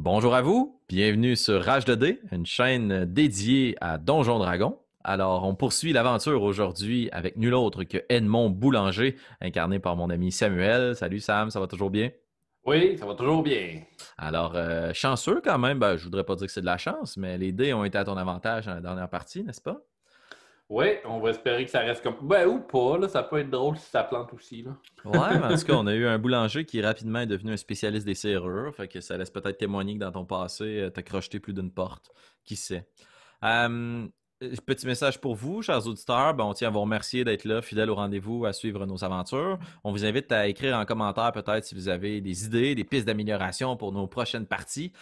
Bonjour à vous, bienvenue sur Rage de dés, une chaîne dédiée à Donjon Dragon. Alors, on poursuit l'aventure aujourd'hui avec nul autre que Edmond Boulanger, incarné par mon ami Samuel. Salut Sam, ça va toujours bien? Oui, ça va toujours bien. Alors, chanceux quand même, je voudrais pas dire que c'est de la chance, mais les dés ont été à ton avantage dans la dernière partie, n'est-ce pas? Oui, on va espérer que ça reste comme. Ben, ou pas, là, ça peut être drôle si ça plante aussi, là. Ouais, mais en tout cas, on a eu un boulanger qui rapidement est devenu un spécialiste des serrures, fait que ça laisse peut-être témoigner que dans ton passé, t'as crocheté plus d'une porte. Qui sait? Euh, Petit message pour vous, chers auditeurs. On tient à vous remercier d'être là, fidèles au rendez-vous, à suivre nos aventures. On vous invite à écrire en commentaire peut-être si vous avez des idées, des pistes d'amélioration pour nos prochaines parties.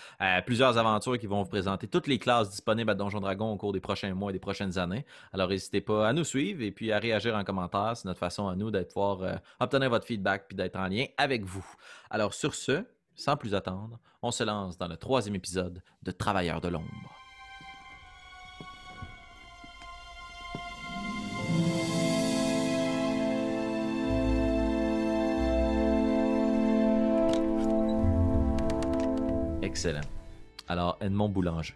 Plusieurs aventures qui vont vous présenter toutes les classes disponibles à Donjon Dragon au cours des prochains mois et des prochaines années. Alors n'hésitez pas à nous suivre et puis à réagir en commentaire. C'est notre façon à nous d'être pouvoir obtenir votre feedback puis d'être en lien avec vous. Alors sur ce, sans plus attendre, on se lance dans le troisième épisode de Travailleurs de l'ombre. Excellent. Alors, Edmond Boulanger.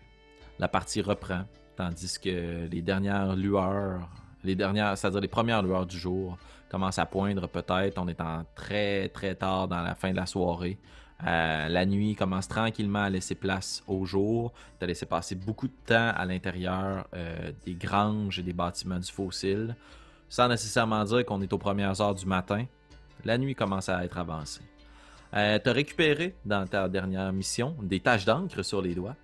La partie reprend, tandis que les dernières lueurs, c'est-à-dire les premières lueurs du jour, commencent à poindre peut-être. On est en très très tard dans la fin de la soirée. La nuit commence tranquillement à laisser place au jour. Tu as laissé passer beaucoup de temps à l'intérieur des granges et des bâtiments du fossile. Sans nécessairement dire qu'on est aux premières heures du matin, la nuit commence à être avancée. Tu as récupéré dans ta dernière mission des taches d'encre sur les doigts,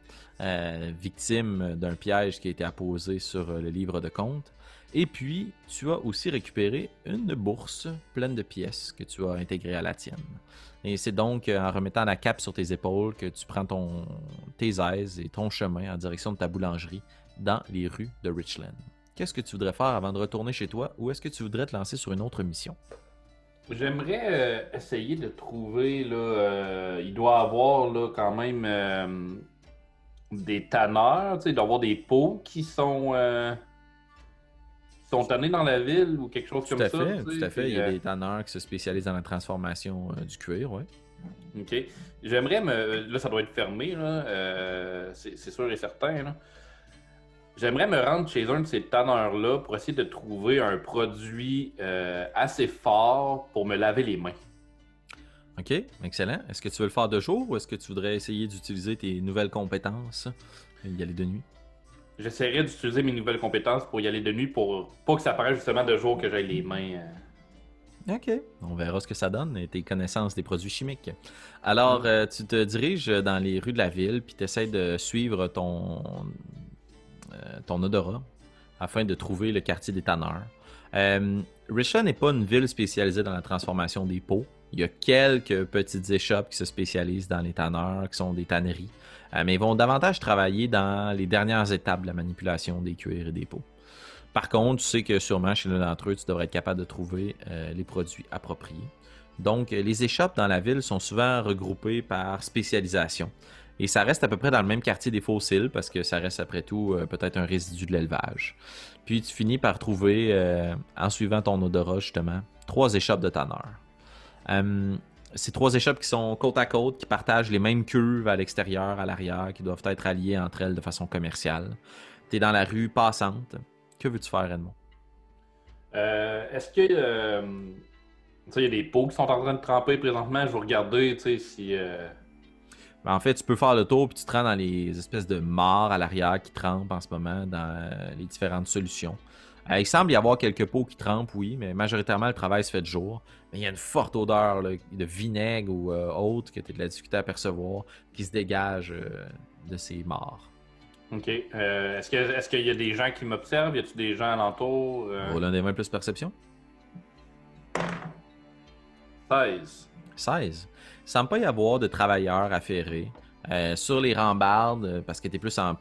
victime d'un piège qui a été apposé sur le livre de compte. Et puis, tu as aussi récupéré une bourse pleine de pièces que tu as intégrées à la tienne. Et c'est donc en remettant la cape sur tes épaules que tu prends tes aises et ton chemin en direction de ta boulangerie dans les rues de Richland. Qu'est-ce que tu voudrais faire avant de retourner chez toi ou est-ce que tu voudrais te lancer sur une autre mission? J'aimerais essayer de trouver, là, il doit avoir, là, quand même des tanneurs, tu sais, il doit y avoir des pots qui sont tannés dans la ville ou quelque chose Tout comme à ça, fait, tout tu à sais. fait. Il y a des tanneurs qui se spécialisent dans la transformation du cuir, oui. OK. J'aimerais me. Là, ça doit être fermé, là. C'est sûr et certain, là. J'aimerais me rendre chez un de ces tanneurs-là pour essayer de trouver un produit assez fort pour me laver les mains. OK, excellent. Est-ce que tu veux le faire de jour ou est-ce que tu voudrais essayer d'utiliser tes nouvelles compétences et y aller de nuit? J'essaierai d'utiliser mes nouvelles compétences pour y aller de nuit pour pas que ça paraisse justement de jour que j'aille les mains. OK, on verra ce que ça donne et tes connaissances des produits chimiques. Alors, Hmm. tu te diriges dans les rues de la ville puis tu essaies de suivre ton odorat afin de trouver le quartier des tanneurs. Richland n'est pas une ville spécialisée dans la transformation des peaux. Il y a quelques petites échoppes qui se spécialisent dans les tanneurs, qui sont des tanneries, mais ils vont davantage travailler dans les dernières étapes de la manipulation des cuirs et des peaux. Par contre, tu sais que sûrement chez l'un d'entre eux, tu devrais être capable de trouver les produits appropriés. Donc, les échoppes dans la ville sont souvent regroupées par spécialisation. Et ça reste à peu près dans le même quartier des fossiles parce que ça reste après tout peut-être un résidu de l'élevage. Puis tu finis par trouver, en suivant ton odorat justement, trois échoppes de tanneurs. Euh, Ces trois échoppes qui sont côte à côte, qui partagent les mêmes cuves à l'extérieur, à l'arrière, qui doivent être alliées entre elles de façon commerciale. Tu es dans la rue passante. Que veux-tu faire, Edmond? Est-ce que tu sais, il y a des pots qui sont en train de tremper présentement? Je vais regarder, tu sais, si. En fait, tu peux faire le tour puis tu te rends dans les espèces de mares à l'arrière qui trempent en ce moment dans les différentes solutions. Il semble y avoir quelques pots qui trempent, oui, mais majoritairement le travail se fait de jour. Mais il y a une forte odeur là, de vinaigre ou autre que tu as de la difficulté à percevoir qui se dégage de ces mares. OK. Est-ce qu'il y a des gens qui m'observent? Y a-t-il des gens alentour? Roule un des 20 plus perception. 16. 16. Il semble pas y avoir de travailleurs affairés. Sur les rambardes, parce que tu es plus en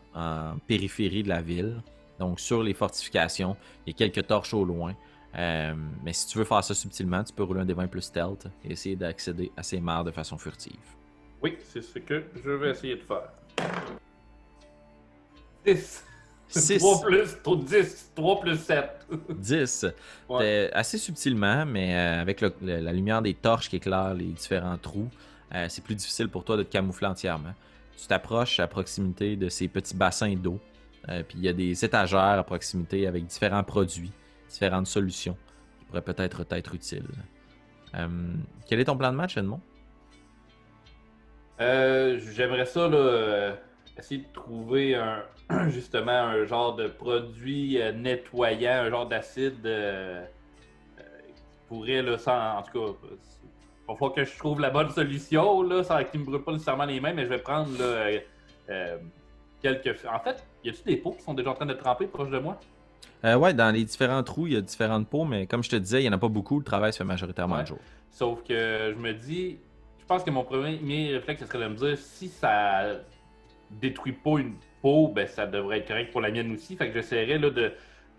périphérie de la ville, donc sur les fortifications, il y a quelques torches au loin. Mais si tu veux faire ça subtilement, tu peux rouler un des 20 plus stealth et essayer d'accéder à ces mares de façon furtive. Oui, c'est ce que je vais essayer de faire. 10. 3 6, plus, 10. 3 plus 7. 10. Ouais. T'es assez subtilement, mais avec la lumière des torches qui éclairent les différents trous, c'est plus difficile pour toi de te camoufler entièrement. tu t'approches à proximité de ces petits bassins d'eau. Puis il y a des étagères à proximité avec différents produits, différentes solutions qui pourraient peut-être t'être utiles. Quel est ton plan de match, Edmond? J'aimerais ça, là, essayer de trouver justement un genre de produit nettoyant, un genre d'acide qui pourrait, là, en tout cas, il va falloir que je trouve la bonne solution, là, sans qu'il me brûle pas nécessairement les mains, mais je vais prendre là, quelques. En fait, y a-t-il des pots qui sont déjà en train de tremper proche de moi? Ouais, dans les différents trous, il y a différentes peaux, mais comme je te disais, il n'y en a pas beaucoup. Le travail se fait majoritairement Ouais. de jour. Sauf que je me dis, je pense que mon premier réflexe, ce serait de me dire si ça détruit pas une peau, ben ça devrait être correct pour la mienne aussi. Fait que j'essaierais là, de.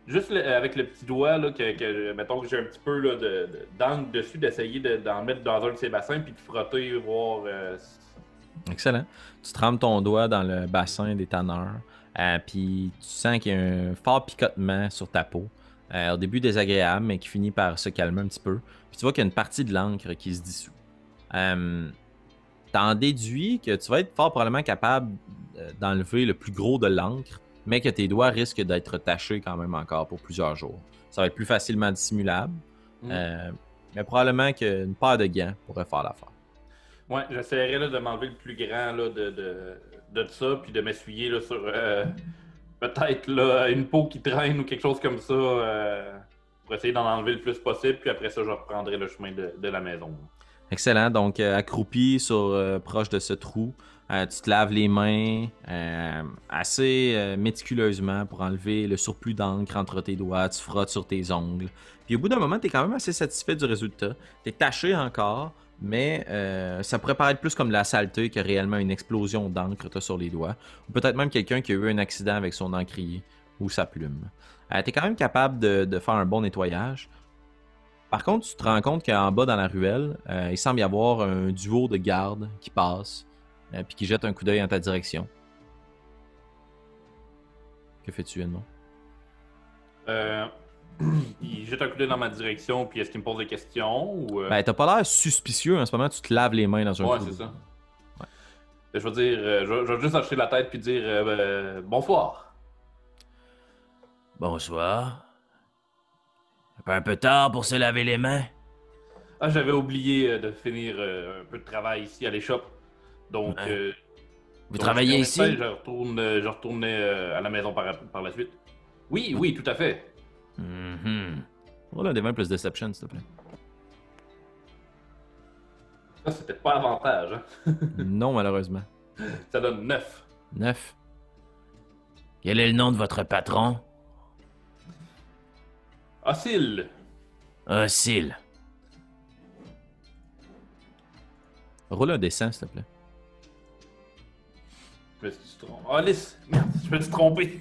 Juste avec le petit doigt, là, mettons que j'ai un petit peu là, d'angle dessus, d'essayer d'en mettre dans un de ces bassins puis de frotter, voir. Excellent. Tu trempes ton doigt dans le bassin des tanneurs, puis tu sens qu'il y a un fort picotement sur ta peau. Au début désagréable, mais qui finit par se calmer un petit peu. Puis tu vois qu'il y a une partie de l'encre qui se dissout. T'en déduis que tu vas être fort probablement capable d'enlever le plus gros de l'encre, mais que tes doigts risquent d'être tachés quand même encore pour plusieurs jours. Ça va être plus facilement dissimulable, mais probablement qu'une paire de gants pourrait faire l'affaire. Ouais, j'essaierais là, de m'enlever le plus grand là, de ça, puis de m'essuyer là, sur peut-être là, une peau qui traîne ou quelque chose comme ça, pour essayer d'en enlever le plus possible, puis après ça, je reprendrai le chemin de la maison. Excellent. Donc, accroupi proche de ce trou, tu te laves les mains assez méticuleusement pour enlever le surplus d'encre entre tes doigts. Tu frottes sur tes ongles. Puis au bout d'un moment, tu es quand même assez satisfait du résultat. Tu es taché encore, mais ça pourrait paraître plus comme de la saleté que réellement une explosion d'encre que tu as sur les doigts. Ou peut-être même quelqu'un qui a eu un accident avec son encrier ou sa plume. Tu es quand même capable de faire un bon nettoyage. Par contre, tu te rends compte qu'en bas dans la ruelle, il semble y avoir un duo de gardes qui passe puis qui jette un coup d'œil en ta direction. Que fais-tu, Edmond? Il jette un coup d'œil dans ma direction, puis est-ce qu'il me pose des questions ou. Ben, t'as pas l'air suspicieux en ce moment, tu te laves les mains dans un Ouais, trou. c'est ça. Ouais. Je vais dire, je vais juste acheter la tête puis dire bonsoir. Bonsoir. Pas un peu tard pour se laver les mains? Ah, j'avais oublié de finir un peu de travail ici à l'échoppe. Donc, Ouais. Vous donc, travaillez je ici? termine ça et je retournais à la maison par la suite. Oui, oui, tout à fait. Mhm. Roule un des 20 plus Deception, s'il te plaît. Ça, c'était pas avantage. Hein? Non, malheureusement. Ça donne 9. 9. Quel est le nom de votre patron? Oscille. Oscille. Roule un dessin, s'il te plaît. Je me suis trompé. Oh, Alice! Merde, je me suis trompé.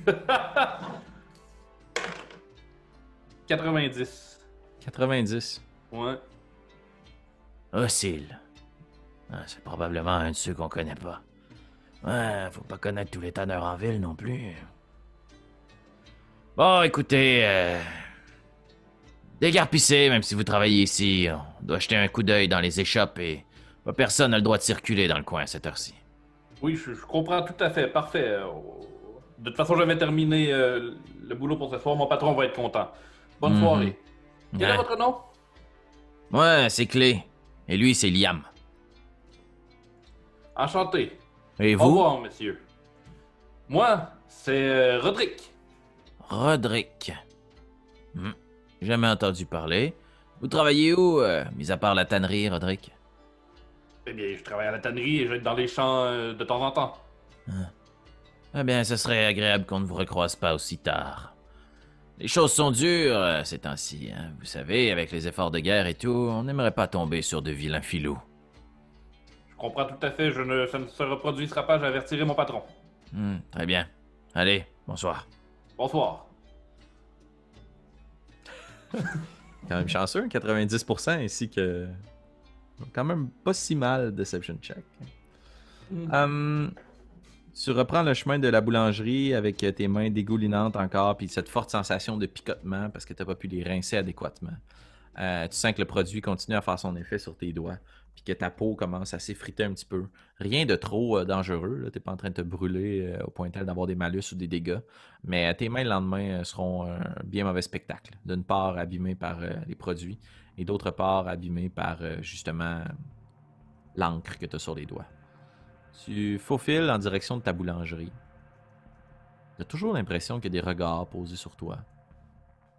90. 90. Ouais. Oscille. Ah, c'est probablement un de ceux qu'on connaît pas. Ouais, faut pas connaître tous les tanneurs en ville non plus. Bon, écoutez, dégarpissez, même si vous travaillez ici. On doit jeter un coup d'œil dans les échoppes et pas personne n'a le droit de circuler dans le coin à cette heure-ci. Oui, je comprends tout à fait. Parfait. De toute façon, j'avais terminé le boulot pour ce soir. Mon patron va être content. Bonne Mhm. soirée. Quel est Ouais. votre nom? Ouais, c'est Clé. Et lui, c'est Liam. Enchanté. Et Au vous? revoir, monsieur. Moi, c'est Roderick. Roderick. Jamais entendu parler. Vous travaillez où, mis à part la tannerie, Roderick? Eh bien, je travaille à la tannerie et je vais être dans les champs de temps en temps. Eh bien, ce serait agréable qu'on ne vous recroise pas aussi tard. Les choses sont dures ces temps-ci, hein. Vous savez, avec les efforts de guerre et tout, on n'aimerait pas tomber sur de vilains filous. Je comprends tout à fait. Ça ne se reproduira pas. J'avertirai mon patron. Très bien. Allez, bonsoir. Bonsoir. Quand même chanceux, 90% ainsi que. Quand même pas si mal, Deception check. Tu reprends le chemin de la boulangerie avec tes mains dégoulinantes encore, puis cette forte sensation de picotement parce que t'as pas pu les rincer adéquatement. tu sens que le produit continue à faire son effet sur tes doigts, puis que ta peau commence à s'effriter un petit peu. Rien de trop dangereux, tu n'es pas en train de te brûler au point tel d'avoir des malus ou des dégâts, mais tes mains le lendemain seront un bien mauvais spectacle. D'une part abîmées par les produits, et d'autre part abîmées par justement l'encre que tu as sur les doigts. Tu faufiles en direction de ta boulangerie. Tu as toujours l'impression qu'il y a des regards posés sur toi.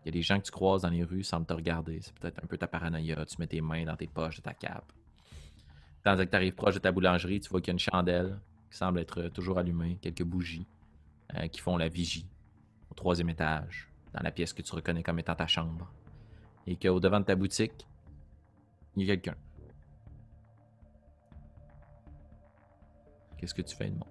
Il y a des gens que tu croises dans les rues sans te regarder. C'est peut-être un peu ta paranoïa. Tu mets tes mains dans tes poches de ta cape. Tandis que tu arrives proche de ta boulangerie, tu vois qu'il y a une chandelle qui semble être toujours allumée, quelques bougies qui font la vigie au 3e étage, dans la pièce que tu reconnais comme étant ta chambre. Et qu'au devant de ta boutique, il y a quelqu'un. Qu'est-ce que tu fais, Edmond?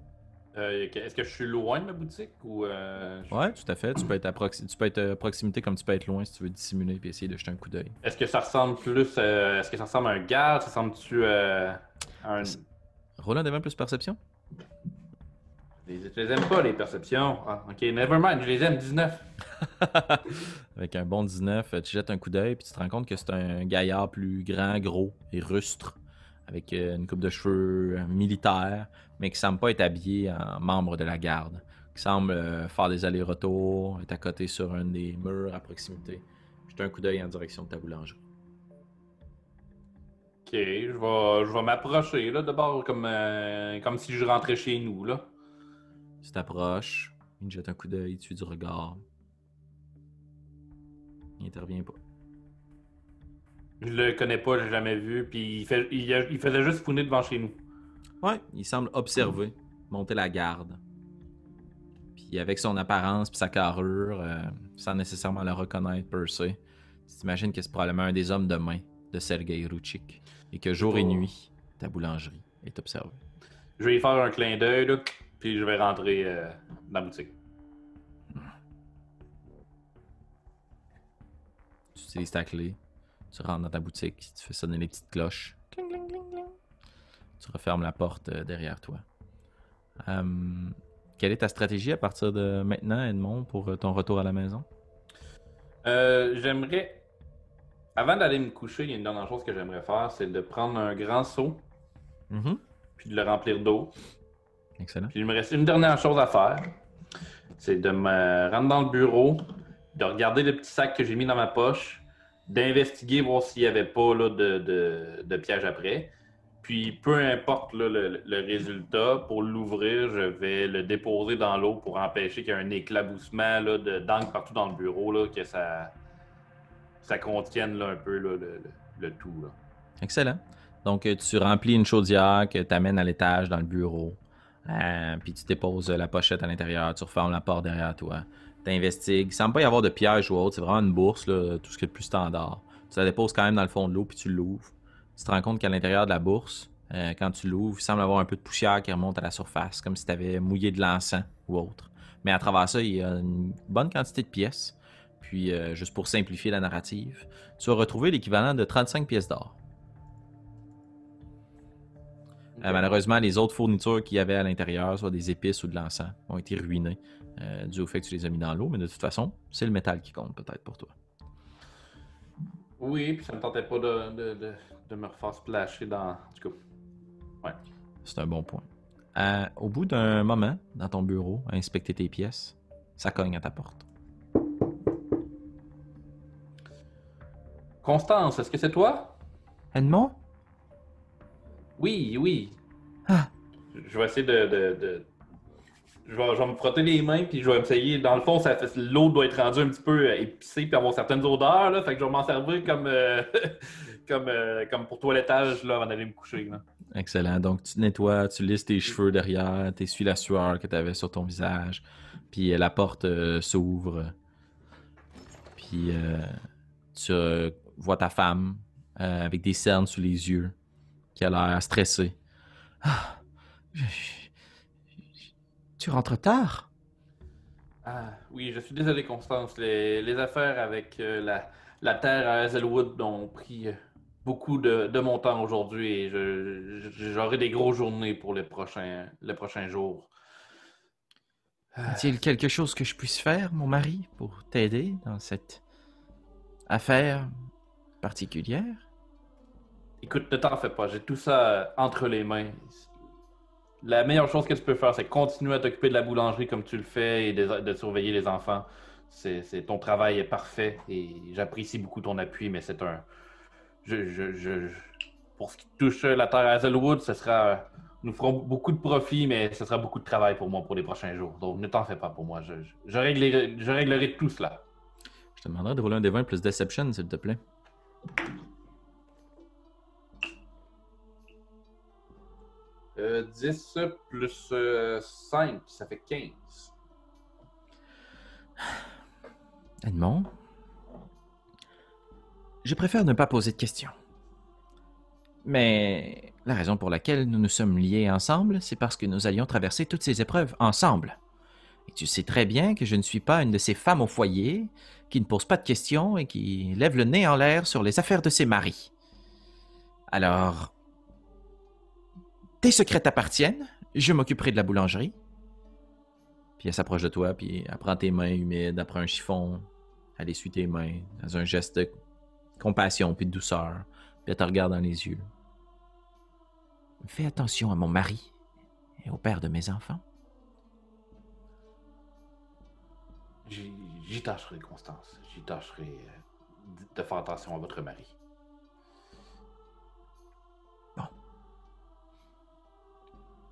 Est-ce que je suis loin de ma boutique ou Ouais, tout à fait. Tu peux être à proximité comme tu peux être loin si tu veux dissimuler et essayer de jeter un coup d'œil. Est-ce que ça ressemble plus est-ce que ça ressemble à un garde? Ça ressemble-tu à un. Roule un devant plus perception. Je les aime pas les perceptions. Ah, ok, nevermind, je les aime 19. Avec un bon 19, tu jettes un coup d'œil puis tu te rends compte que c'est un gaillard plus grand, gros et rustre, avec une coupe de cheveux militaire, mais qui semble pas être habillé en membre de la garde, qui semble faire des allers-retours, être à côté sur un des murs à proximité. Jette un coup d'œil en direction de ta boulangerie. Ok, je vais m'approcher là d'abord comme si je rentrais chez nous là. Tu t'approches, il jette un coup d'œil, tu du regard. Il intervient pas. Je le connais pas, je l'ai jamais vu, puis il faisait juste fouiner devant chez nous. Ouais, il semble observer, monter la garde. Puis avec son apparence puis sa carrure, sans nécessairement le reconnaître per se, tu t'imagines que c'est probablement un des hommes de main de Sergei Rouchik et que jour et nuit, ta boulangerie est observée. Je vais y faire un clin d'œil là, puis je vais rentrer dans la boutique. Tu utilises ta clé, tu rentres dans ta boutique, tu fais sonner les petites cloches. Cling, cling, cling, cling. Tu refermes la porte derrière toi. Quelle est ta stratégie à partir de maintenant, Edmond, pour ton retour à la maison? J'aimerais. Avant d'aller me coucher, il y a une dernière chose que j'aimerais faire, c'est de prendre un grand seau, puis de le remplir d'eau. Excellent. Puis il me reste une dernière chose à faire, c'est de me rendre dans le bureau, de regarder le petit sac que j'ai mis dans ma poche, d'investiguer, voir s'il n'y avait pas là, de piège après. Puis peu importe là, le résultat, pour l'ouvrir, je vais le déposer dans l'eau pour empêcher qu'il y ait un éclaboussement là, d'encre partout dans le bureau, là, que ça contienne là, un peu là, le tout. Là. Excellent. Donc, tu remplis une chaudière que tu amènes à l'étage dans le bureau. Puis tu déposes la pochette à l'intérieur, tu refermes la porte derrière toi. Tu investigues. Il ne semble pas y avoir de piège ou autre, c'est vraiment une bourse, là, tout ce qui est le plus standard. Tu la déposes quand même dans le fond de l'eau, puis tu l'ouvres. Tu te rends compte qu'à l'intérieur de la bourse, quand tu l'ouvres, il semble avoir un peu de poussière qui remonte à la surface, comme si tu avais mouillé de l'encens ou autre. Mais à travers ça, il y a une bonne quantité de pièces. Puis, juste pour simplifier la narrative, tu vas retrouver l'équivalent de 35 pièces d'or. Okay. Malheureusement, les autres fournitures qu'il y avait à l'intérieur, soit des épices ou de l'encens, ont été ruinées dû au fait que tu les as mis dans l'eau. Mais de toute façon, c'est le métal qui compte peut-être pour toi. Oui, puis ça me tentait pas de me refaire splasher dans... Du coup, ouais. C'est un bon point. Au bout d'un moment, dans ton bureau, à inspecter tes pièces, ça cogne à ta porte. Constance, est-ce que c'est toi? Edmond? Oui. Ah. Je vais essayer je vais me frotter les mains, puis je vais essayer. Dans le fond, l'eau doit être rendue un petit peu épicée, puis avoir certaines odeurs, là. Fait que je vais m'en servir comme pour toilettage, là, avant d'aller me coucher, là. Excellent. Donc, tu nettoies, tu lisses tes cheveux derrière, tu essuies la sueur que tu avais sur ton visage, puis la porte s'ouvre. Puis, tu vois ta femme avec des cernes sous les yeux, qui a l'air stressée. Ah, tu rentres tard? Ah, oui, je suis désolé, Constance. Les affaires avec la terre à Hazelwood ont pris beaucoup de mon temps aujourd'hui et j'aurai des grosses journées pour les prochains jours. Y-t-il quelque chose que je puisse faire, mon mari, pour t'aider dans cette affaire? particulière? Écoute, ne t'en fais pas, j'ai tout ça entre les mains. La meilleure chose que tu peux faire, c'est continuer à t'occuper de la boulangerie comme tu le fais et de surveiller les enfants. Ton travail est parfait et j'apprécie beaucoup ton appui, mais c'est un... pour ce qui touche la terre à Hazelwood, ce sera... Nous ferons beaucoup de profit, mais ce sera beaucoup de travail pour moi pour les prochains jours. Donc ne t'en fais pas pour moi. Je réglerai tout cela. Je te demanderai de rouler un des 20 plus Deception, s'il te plaît. 10 plus 5, ça fait 15. Edmond? Je préfère ne pas poser de questions. Mais la raison pour laquelle nous nous sommes liés ensemble, c'est parce que nous allions traverser toutes ces épreuves ensemble. Et tu sais très bien que je ne suis pas une de ces femmes au foyer qui ne pose pas de questions et qui lève le nez en l'air sur les affaires de ses maris. Alors, tes secrets t'appartiennent, je m'occuperai de la boulangerie. Puis elle s'approche de toi, puis elle prend tes mains humides, elle prend un chiffon, elle essuie tes mains dans un geste de compassion puis de douceur, puis elle te regarde dans les yeux. Fais attention à mon mari et au père de mes enfants. J'y tâcherai, Constance. J'y tâcherai de faire attention à votre mari. Bon.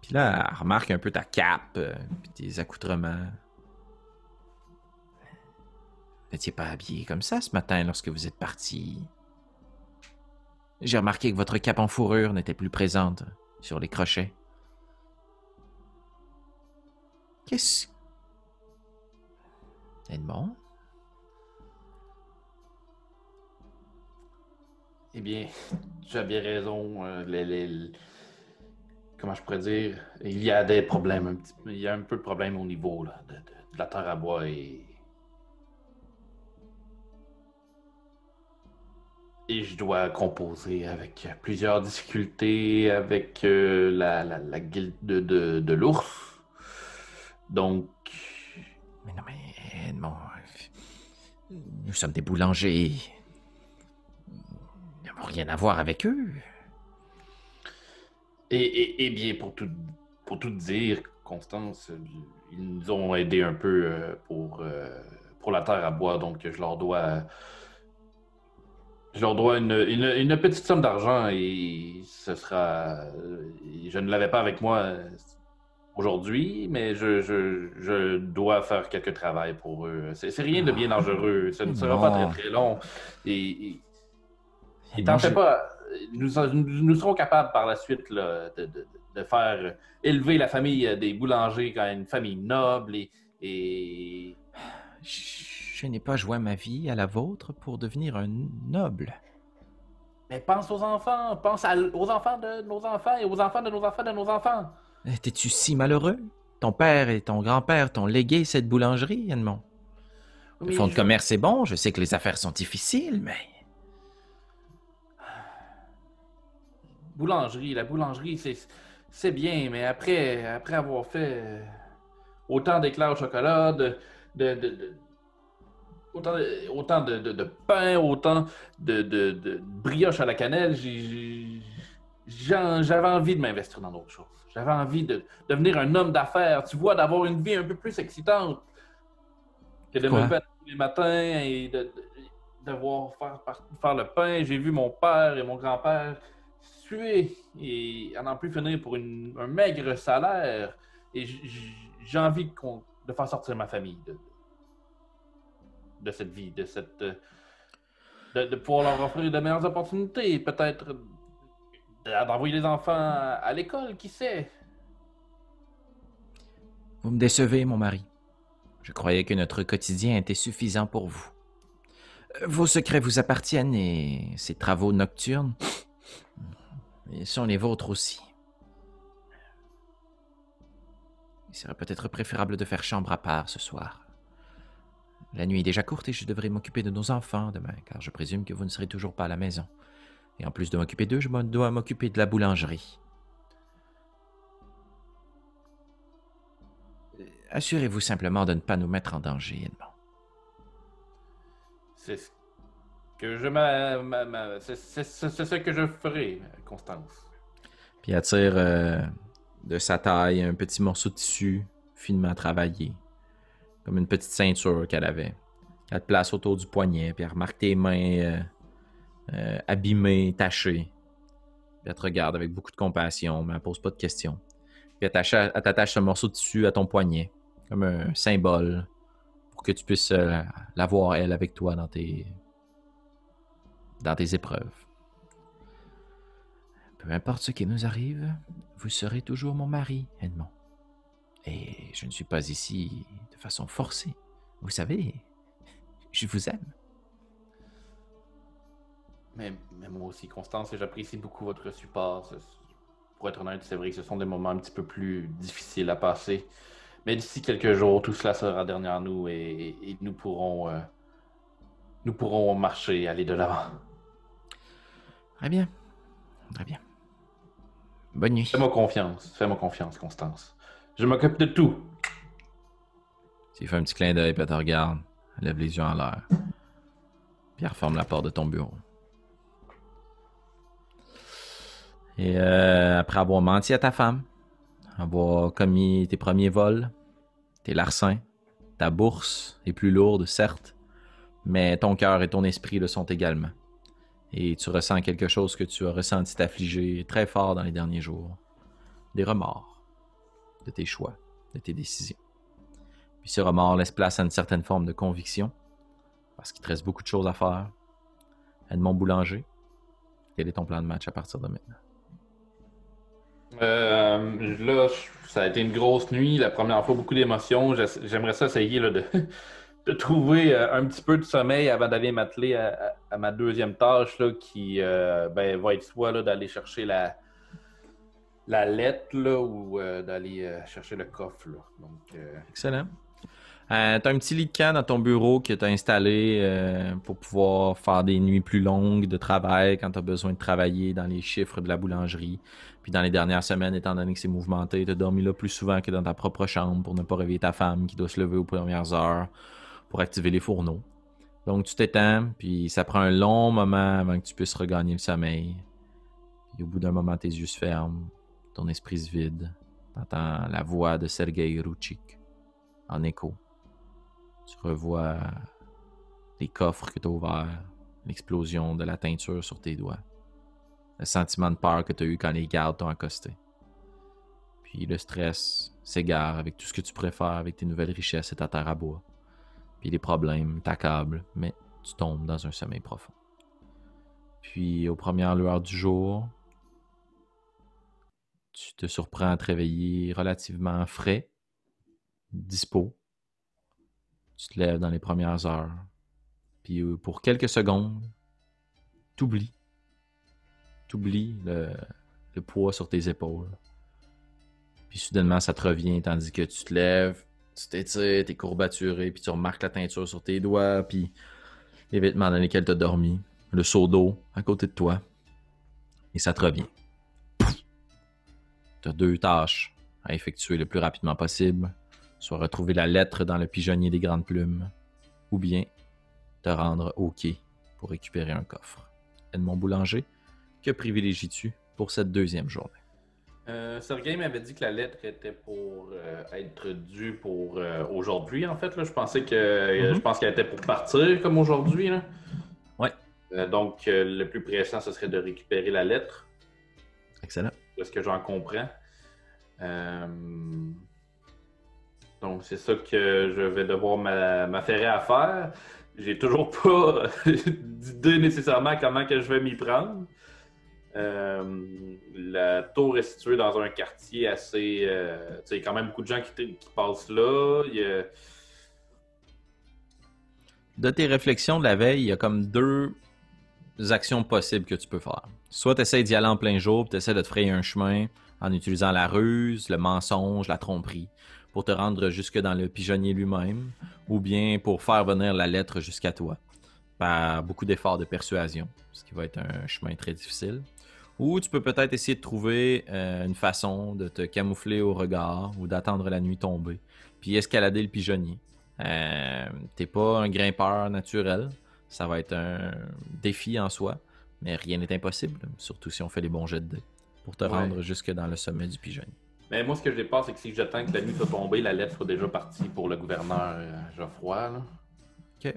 Puis là, elle remarque un peu ta cape, puis tes accoutrements. Vous n'étiez pas habillé comme ça ce matin lorsque vous êtes parti. J'ai remarqué que votre cape en fourrure n'était plus présente sur les crochets. Qu'est-ce... Edmond? Eh bien, tu as bien raison. Comment je pourrais dire? Il y a des problèmes. Il y a un peu de problème au niveau là, de la terre à bois et je dois composer avec plusieurs difficultés avec la guilde de l'ours. Donc, Mais non, mais Edmond... Nous sommes des boulangers. Nous n'avons rien à voir avec eux. et bien, pour tout dire, Constance, ils nous ont aidés un peu pour la terre à bois, donc je leur dois une petite somme d'argent et ce sera. Je ne l'avais pas avec moi aujourd'hui, mais je dois faire quelques travail pour eux. C'est rien de bien dangereux. Ça ne sera pas très très long. Et t'en fais pas. Nous serons capables par la suite là, de faire élever la famille des boulangers quand une famille noble et... Je n'ai pas joint ma vie à la vôtre pour devenir un noble. Mais pense aux enfants, aux enfants de nos enfants et aux enfants de nos enfants de nos enfants. Étais-tu si malheureux? Ton père et ton grand-père t'ont légué cette boulangerie, Edmond. Le fonds de commerce est bon, je sais que les affaires sont difficiles, mais... La boulangerie, c'est bien, mais après avoir fait autant d'éclairs au chocolat, autant de pain, autant de brioche à la cannelle, j'avais envie de m'investir dans d'autres choses. J'avais envie de devenir un homme d'affaires, tu vois, d'avoir une vie un peu plus excitante que de me lever tous les matins et de devoir faire le pain. J'ai vu mon père et mon grand-père suer et à n'en plus finir pour un maigre salaire. Et j'ai envie de faire sortir ma famille de cette vie, de pouvoir leur offrir de meilleures opportunités, peut-être d'envoyer les enfants à l'école, qui sait. Vous me décevez, mon mari. Je croyais que notre quotidien était suffisant pour vous. Vos secrets vous appartiennent et ces travaux nocturnes, ils sont les vôtres aussi. Il serait peut-être préférable de faire chambre à part ce soir. La nuit est déjà courte et je devrais m'occuper de nos enfants demain, car je présume que vous ne serez toujours pas à la maison. Et en plus de m'occuper d'eux, je dois m'occuper de la boulangerie. Assurez-vous simplement de ne pas nous mettre en danger, Edmond. Que je c'est ce que je ferai, Constance. Puis elle tire de sa taille un petit morceau de tissu finement travaillé, comme une petite ceinture qu'elle avait. Elle te place autour du poignet, puis elle remarque tes mains abîmées, tachées. Puis elle te regarde avec beaucoup de compassion, mais elle pose pas de questions. Puis elle t'attache ce morceau de tissu à ton poignet, comme un symbole, pour que tu puisses la voir, elle, avec toi dans tes épreuves. Peu importe ce qui nous arrive, vous serez toujours mon mari, Edmond. Et je ne suis pas ici de façon forcée. Vous savez, je vous aime. Mais moi aussi, Constance, j'apprécie beaucoup votre support. Pour être honnête, c'est vrai que ce sont des moments un petit peu plus difficiles à passer. Mais d'ici quelques jours, tout cela sera derrière nous et nous pourrons marcher, aller de l'avant. Très bien. Très bien. Bonne nuit. Fais-moi confiance, Constance. Je m'occupe de tout. Tu fais un petit clin d'œil, puis elle te regarde. Elle lève les yeux en l'air. Puis elle referme la porte de ton bureau. Et après avoir menti à ta femme, avoir commis tes premiers vols, tes larcins, ta bourse est plus lourde, certes, mais ton cœur et ton esprit le sont également. Et tu ressens quelque chose que tu as ressenti t'affliger très fort dans les derniers jours. Des remords de tes choix, de tes décisions. Puis ce remords laisse place à une certaine forme de conviction, parce qu'il te reste beaucoup de choses à faire. Edmond Boulanger, quel est ton plan de match à partir de maintenant? Là, ça a été une grosse nuit. La première fois, beaucoup d'émotions. J'aimerais ça essayer là, de trouver un petit peu de sommeil avant d'aller m'atteler à ma deuxième tâche là, qui va être soit là, d'aller chercher la lettre là, ou d'aller chercher le coffre. Là. Donc, Excellent. T'as un petit lit de camp dans ton bureau que t'as installé pour pouvoir faire des nuits plus longues de travail quand t'as besoin de travailler dans les chiffres de la boulangerie. Puis dans les dernières semaines, étant donné que c'est mouvementé, t'as dormi là plus souvent que dans ta propre chambre pour ne pas réveiller ta femme qui doit se lever aux premières heures pour activer les fourneaux. Donc tu t'étends, puis ça prend un long moment avant que tu puisses regagner le sommeil. Puis au bout d'un moment, tes yeux se ferment, ton esprit se vide. T'entends la voix de Sergei Rouchik en écho. Tu revois les coffres que tu as ouverts, l'explosion de la teinture sur tes doigts, le sentiment de peur que tu as eu quand les gardes t'ont accosté. Puis le stress s'égare avec tout ce que tu préfères avec tes nouvelles richesses et ta terre à bois. Puis les problèmes t'accablent, mais tu tombes dans un sommeil profond. Puis aux premières lueurs du jour, tu te surprends à te réveiller relativement frais, dispo. Tu te lèves dans les premières heures. Puis pour quelques secondes, t'oublies. T'oublies le poids sur tes épaules. Puis soudainement, ça te revient tandis que tu te lèves, tu t'étires, t'es courbaturé, puis tu remarques la teinture sur tes doigts, puis les vêtements dans lesquels t'as dormi, le seau d'eau à côté de toi. Et ça te revient. T'as 2 tâches à effectuer le plus rapidement possible. Soit retrouver la lettre dans le pigeonnier des grandes plumes, ou bien te rendre au quai pour récupérer un coffre. Edmond Boulanger, que privilégies-tu pour cette deuxième journée? Sergei m'avait dit que la lettre était pour être due pour aujourd'hui, en fait. Là. Je pensais que je pense qu'elle était pour partir comme aujourd'hui. Là. Ouais. Donc, le plus pressant, ce serait de récupérer la lettre. Excellent. De ce que j'en comprends. Donc, c'est ça que je vais devoir m'affairer à faire. J'ai toujours pas d'idée nécessairement comment que je vais m'y prendre. La tour est située dans un quartier assez... il y a quand même beaucoup de gens qui passent là. De tes réflexions de la veille, il y a comme 2 actions possibles que tu peux faire. Soit tu essaies d'y aller en plein jour, puis tu essaies de te frayer un chemin en utilisant la ruse, le mensonge, la tromperie, pour te rendre jusque dans le pigeonnier lui-même, ou bien pour faire venir la lettre jusqu'à toi, par beaucoup d'efforts de persuasion, ce qui va être un chemin très difficile. Ou tu peux peut-être essayer de trouver une façon de te camoufler au regard ou d'attendre la nuit tombée, puis escalader le pigeonnier. T'es pas un grimpeur naturel, Ça va être un défi en soi, mais rien n'est impossible, surtout si on fait les bons jets de dés, pour te rendre jusque dans le sommet du pigeonnier. Mais moi, ce que j'ai peur, c'est que si j'attends que la nuit soit tombée, la lettre soit déjà partie pour le gouverneur Geoffroy. Là. OK.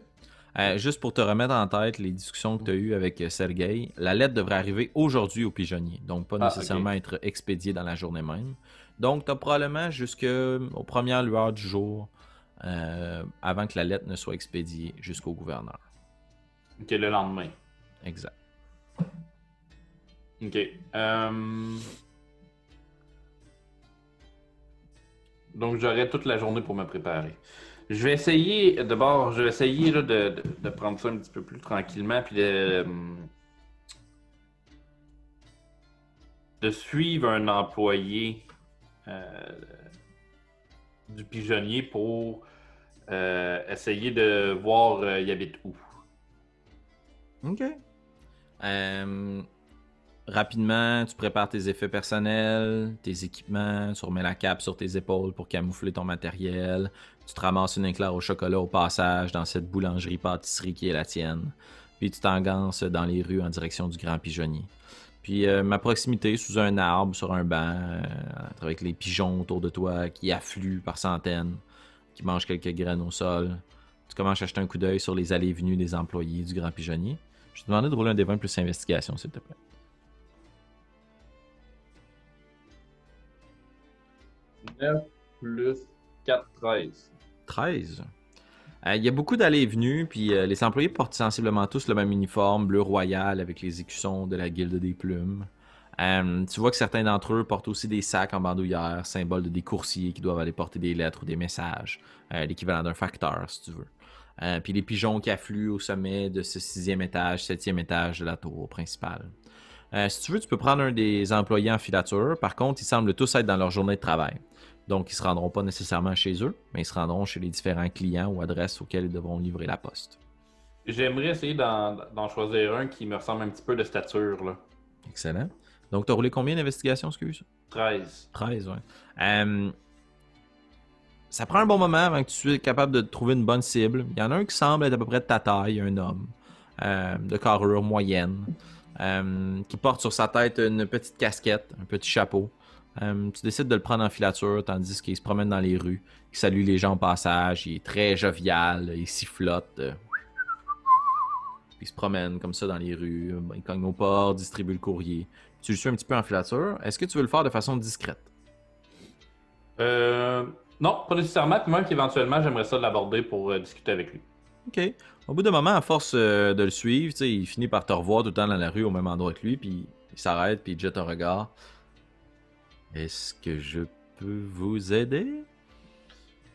Juste pour te remettre en tête les discussions que tu as eues avec Sergei, la lettre devrait arriver aujourd'hui au pigeonnier, donc pas nécessairement être expédiée dans la journée même. Donc, tu as probablement jusqu'aux premières lueurs du jour avant que la lettre ne soit expédiée jusqu'au gouverneur. OK, le lendemain. Exact. OK. Donc, j'aurai toute la journée pour me préparer. Je vais essayer, d'abord, là, de prendre ça un petit peu plus tranquillement, puis de suivre un employé du pigeonnier pour essayer de voir il habite où. OK. Rapidement, tu prépares tes effets personnels, tes équipements, tu remets la cape sur tes épaules pour camoufler ton matériel, tu te ramasses une éclair au chocolat au passage dans cette boulangerie-pâtisserie qui est la tienne, puis tu t'engances dans les rues en direction du Grand Pigeonnier. Puis ma proximité, sous un arbre, sur un banc, avec les pigeons autour de toi qui affluent par centaines, qui mangent quelques graines au sol, tu commences à jeter un coup d'œil sur les allées et venues des employés du Grand Pigeonnier. Je te demandais de rouler un D20 plus investigation, s'il te plaît. 9 plus 4, 13. 13. Il y a beaucoup d'allées et venues, puis les employés portent sensiblement tous le même uniforme, bleu royal, avec les écussons de la Guilde des Plumes. Tu vois que certains d'entre eux portent aussi des sacs en bandoulière, symbole de des coursiers qui doivent aller porter des lettres ou des messages, l'équivalent d'un facteur, si tu veux. Puis les pigeons qui affluent au sommet de ce 6e étage, 7e étage de la tour principale. Si tu veux, tu peux prendre un des employés en filature. Par contre, ils semblent tous être dans leur journée de travail. Donc, ils ne se rendront pas nécessairement chez eux, mais ils se rendront chez les différents clients ou adresses auxquels ils devront livrer la poste. J'aimerais essayer d'en choisir un qui me ressemble un petit peu de stature. Là. Excellent. Donc, tu as roulé combien d'investigations, excuse? 13. 13, ouais. Ça prend un bon moment avant que tu sois capable de trouver une bonne cible. Il y en a un qui semble être à peu près de ta taille, un homme, de carrure moyenne, qui porte sur sa tête une petite casquette, un petit chapeau. Tu décides de le prendre en filature tandis qu'il se promène dans les rues, qu'il salue les gens au passage, il est très jovial, il sifflote. Il se promène comme ça dans les rues, il cogne aux portes, distribue le courrier. Tu le suis un petit peu en filature. Est-ce que tu veux le faire de façon discrète? Non, pas nécessairement. Puis même qu'éventuellement, j'aimerais ça l'aborder pour discuter avec lui. OK. Au bout d'un moment, à force de le suivre, il finit par te revoir tout le temps dans la rue au même endroit que lui, puis il s'arrête, puis il te jette un regard. Est-ce que je peux vous aider?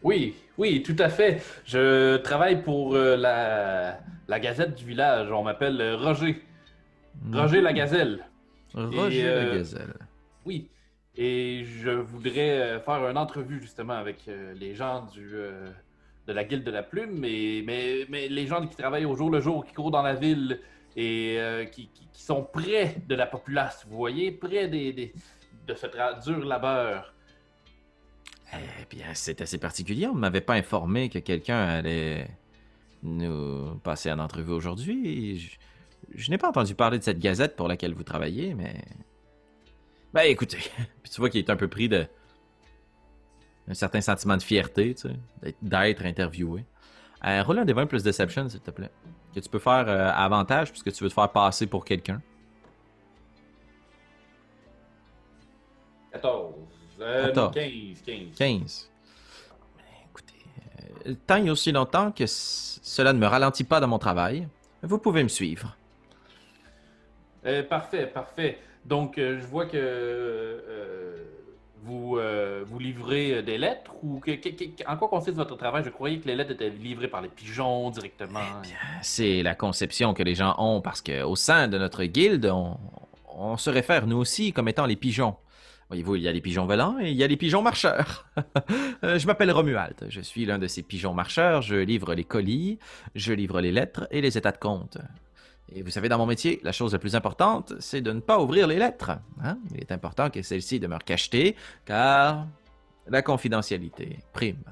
Oui, tout à fait. Je travaille pour la Gazette du village. On m'appelle Roger. Roger la Gazelle. Roger la Gazelle. Oui. Et je voudrais faire une entrevue justement avec les gens de la Guilde de la Plume, mais les gens qui travaillent au jour le jour, qui courent dans la ville et qui sont près de la populace, vous voyez, près de ce dur labeur. Eh bien, c'est assez particulier. On ne m'avait pas informé que quelqu'un allait nous passer en entrevue aujourd'hui. Je n'ai pas entendu parler de cette gazette pour laquelle vous travaillez, mais... Ben, écoutez, puis tu vois qu'il est un peu pris de... un certain sentiment de fierté, tu sais, d'être interviewé. Roule un des 20 plus Deception, s'il te plaît. Que tu peux faire avantage, puisque tu veux te faire passer pour quelqu'un. 14. 14. 15. Écoutez, tant et aussi longtemps que cela ne me ralentit pas dans mon travail, vous pouvez me suivre. Parfait. Donc, je vois que vous livrez des lettres ou en quoi consiste votre travail? Je croyais que les lettres étaient livrées par les pigeons directement. Eh bien, c'est la conception que les gens ont parce qu'au sein de notre guilde, on se réfère nous aussi comme étant les pigeons. Voyez-vous, il y a les pigeons volants et il y a les pigeons marcheurs. Je m'appelle Romuald, je suis l'un de ces pigeons marcheurs, je livre les colis, je livre les lettres et les états de compte. Et vous savez, dans mon métier, la chose la plus importante, c'est de ne pas ouvrir les lettres. Hein? Il est important que celles-ci demeurent cachetées, car la confidentialité prime.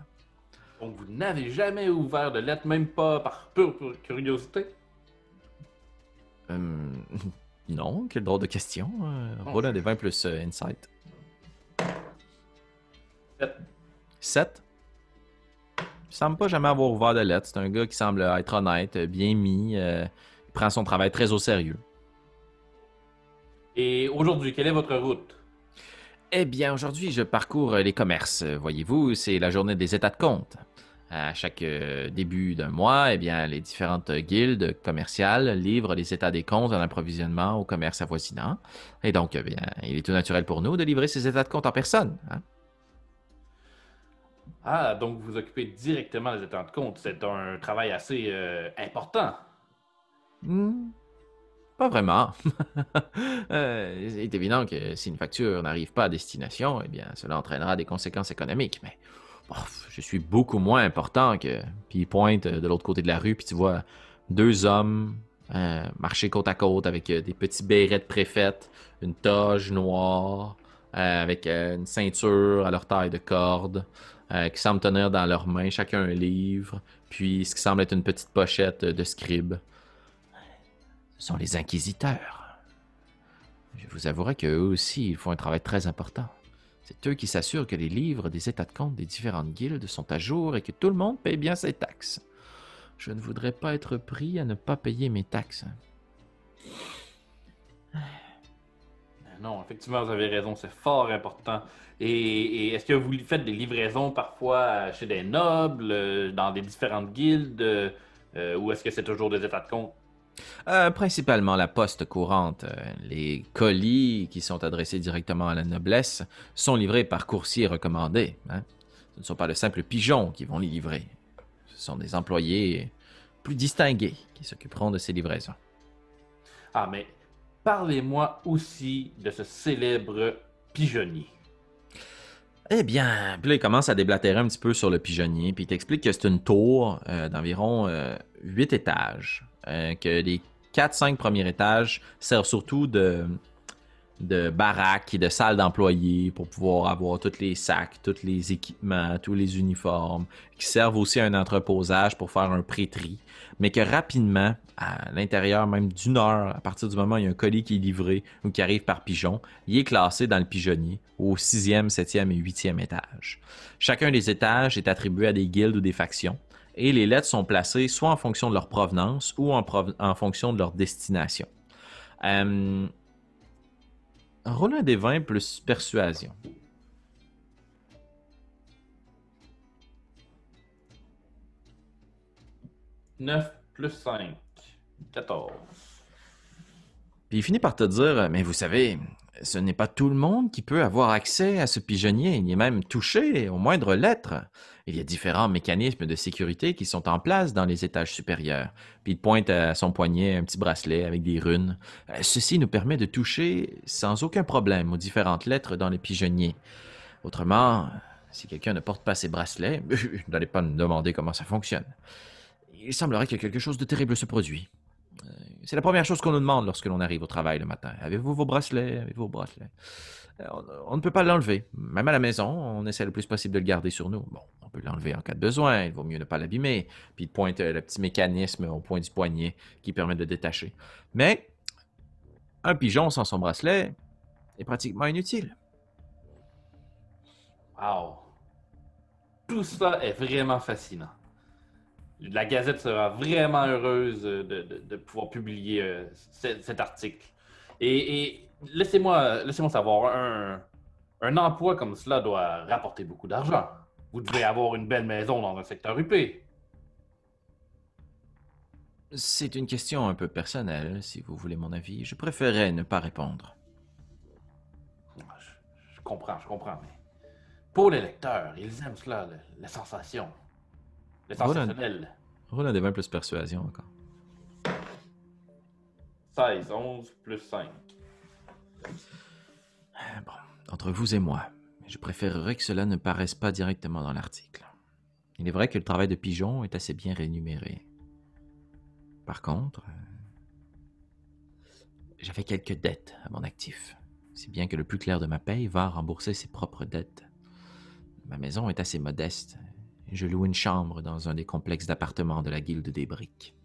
Donc, vous n'avez jamais ouvert de lettres, même pas par pure curiosité? Hum, non, quelle drôle de question. Roule un des 20 plus Insight. 7. 7. Il semble pas jamais avoir ouvert de lettres. C'est un gars qui semble être honnête, bien mis. Il prend son travail très au sérieux. Et aujourd'hui, quelle est votre route? Eh bien, aujourd'hui, je parcours les commerces. Voyez-vous, c'est la journée des états de compte. À chaque début d'un mois, eh bien, les différentes guildes commerciales livrent les états des comptes en approvisionnement au commerce avoisinant. Et donc, eh bien, il est tout naturel pour nous de livrer ces états de compte en personne. Hein? Ah, donc vous vous occupez directement des états de compte. C'est un travail assez important. Hmm, pas vraiment. Il est évident que si une facture n'arrive pas à destination, eh bien, cela entraînera des conséquences économiques. Mais bon, je suis beaucoup moins important que. Puis il pointe de l'autre côté de la rue, puis tu vois deux hommes marcher côte à côte avec des petits bérets de préfète, une toge noire, avec une ceinture à leur taille de corde, qui semblent tenir dans leurs mains chacun un livre, puis ce qui semble être une petite pochette de scribe. Ce sont les inquisiteurs. Je vous avouerai qu'eux aussi, ils font un travail très important. C'est eux qui s'assurent que les livres des états de compte des différentes guildes sont à jour et que tout le monde paye bien ses taxes. Je ne voudrais pas être pris à ne pas payer mes taxes. Non, effectivement, vous avez raison, c'est fort important. Et est-ce que vous faites des livraisons parfois chez des nobles, dans des différentes guildes, ou est-ce que c'est toujours des états de compte? Principalement la poste courante. Les colis qui sont adressés directement à la noblesse sont livrés par coursiers recommandés. Hein. Ce ne sont pas de simples pigeons qui vont les livrer. Ce sont des employés plus distingués qui s'occuperont de ces livraisons. Ah, mais parlez-moi aussi de ce célèbre pigeonnier. Eh bien, puis là, il commence à déblatérer un petit peu sur le pigeonnier, puis il t'explique que c'est une tour d'environ 8 étages, que les 4-5 premiers étages servent surtout de baraques et de salles d'employés pour pouvoir avoir tous les sacs, tous les équipements, tous les uniformes, qui servent aussi à un entreposage pour faire un pré-tri, mais que rapidement, à l'intérieur même d'une heure, à partir du moment où il y a un colis qui est livré ou qui arrive par pigeon, il est classé dans le pigeonnier au 6e, 7e et 8e étage. Chacun des étages est attribué à des guildes ou des factions, et les lettres sont placées soit en fonction de leur provenance ou en fonction de leur destination. Roule un des 20 plus persuasion. 9 plus 5, 14. Puis il finit par te dire, mais vous savez, ce n'est pas tout le monde qui peut avoir accès à ce pigeonnier. Il est même touché aux moindres lettres. Il y a différents mécanismes de sécurité qui sont en place dans les étages supérieurs. Puis il pointe à son poignet un petit bracelet avec des runes. Ceci nous permet de toucher sans aucun problème aux différentes lettres dans le pigeonnier. Autrement, si quelqu'un ne porte pas ses bracelets, n'allez pas me demander comment ça fonctionne. Il semblerait que quelque chose de terrible se produit. C'est la première chose qu'on nous demande lorsque l'on arrive au travail le matin. Avez-vous vos bracelets? Avez-vous vos bracelets? On ne peut pas l'enlever. Même à la maison, on essaie le plus possible de le garder sur nous. Bon, on peut l'enlever en cas de besoin. Il vaut mieux ne pas l'abîmer. Puis il pointe le petit mécanisme au point du poignet qui permet de le détacher. Mais un pigeon sans son bracelet est pratiquement inutile. Wow. Tout ça est vraiment fascinant. La Gazette sera vraiment heureuse de pouvoir publier cet article. Et laissez-moi savoir, un emploi comme cela doit rapporter beaucoup d'argent. Vous devez avoir une belle maison dans un secteur huppé. C'est une question un peu personnelle, si vous voulez mon avis. Je préférerais ne pas répondre. Je comprends, mais pour les lecteurs, ils aiment cela, la sensation. Le sensationnel. Roule un des 20 plus persuasion encore. 16, 11 plus 5. Bon, entre vous et moi, je préférerais que cela ne paraisse pas directement dans l'article. Il est vrai que le travail de pigeon est assez bien rémunéré. Par contre, j'avais quelques dettes à mon actif, si bien que le plus clair de ma paye va rembourser ses propres dettes. Ma maison est assez modeste. Je loue une chambre dans un des complexes d'appartements de la Guilde des Briques.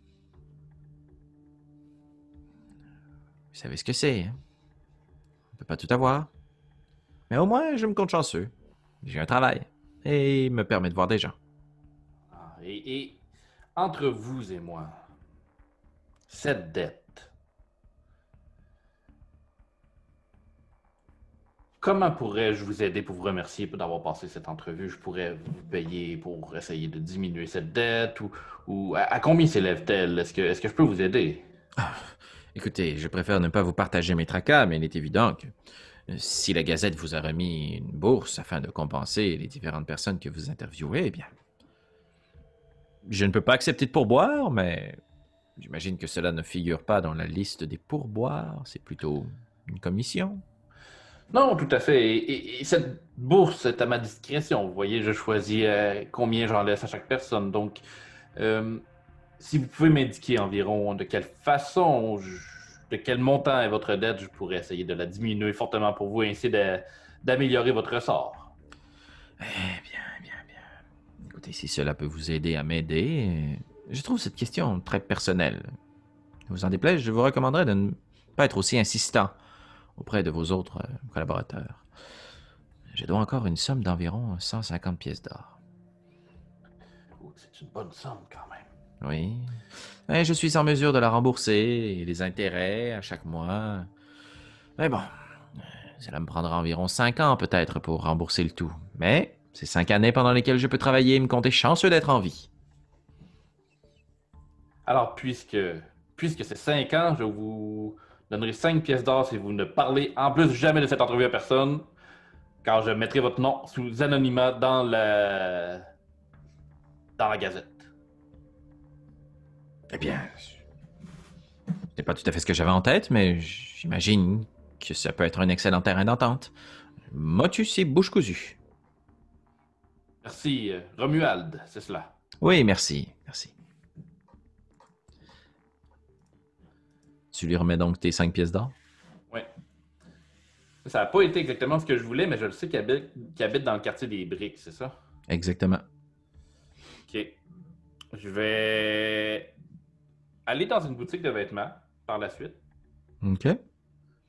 Vous savez ce que c'est, hein? On peut pas tout avoir. Mais au moins, je me compte chanceux. J'ai un travail. Et me permet de voir des gens. Et entre vous et moi, cette dette, comment pourrais-je vous aider pour vous remercier d'avoir passé cette entrevue? Je pourrais vous payer pour essayer de diminuer cette dette ou à combien s'élève-t-elle? Est-ce que je peux vous aider? Écoutez, je préfère ne pas vous partager mes tracas, mais il est évident que si la Gazette vous a remis une bourse afin de compenser les différentes personnes que vous interviewez, eh bien, je ne peux pas accepter de pourboire, mais j'imagine que cela ne figure pas dans la liste des pourboires. C'est plutôt une commission. Non, tout à fait. Et cette bourse est à ma discrétion. Vous voyez, je choisis combien j'en laisse à chaque personne. Donc, euh, si vous pouvez m'indiquer environ de quelle façon, de quel montant est votre dette, je pourrais essayer de la diminuer fortement pour vous et ainsi d'améliorer votre sort. Eh bien, bien, bien. Écoutez, si cela peut vous aider à m'aider, je trouve cette question très personnelle. Vous en déplaise, je vous recommanderais de ne pas être aussi insistant auprès de vos autres collaborateurs. Je dois encore une somme d'environ 150 pièces d'or. Oh, c'est une bonne somme quand même. Oui. Et je suis en mesure de la rembourser et les intérêts à chaque mois. Mais bon, cela me prendra environ 5 ans peut-être pour rembourser le tout. Mais c'est 5 années pendant lesquelles je peux travailler et me compter chanceux d'être en vie. Alors, puisque c'est 5 ans, je vous donnerai 5 pièces d'or si vous ne parlez en plus jamais de cette entrevue à personne, car je mettrai votre nom sous anonymat dans la gazette. Eh bien, ce n'est pas tout à fait ce que j'avais en tête, mais j'imagine que ça peut être un excellent terrain d'entente. Motus et bouche cousue. Merci, Romuald, c'est cela. Oui, merci, merci. Tu lui remets donc tes 5 pièces d'or? Oui. Ça n'a pas été exactement ce que je voulais, mais je le sais qu'il habite dans le quartier des Briques, c'est ça? Exactement. OK. Je vais aller dans une boutique de vêtements par la suite. OK.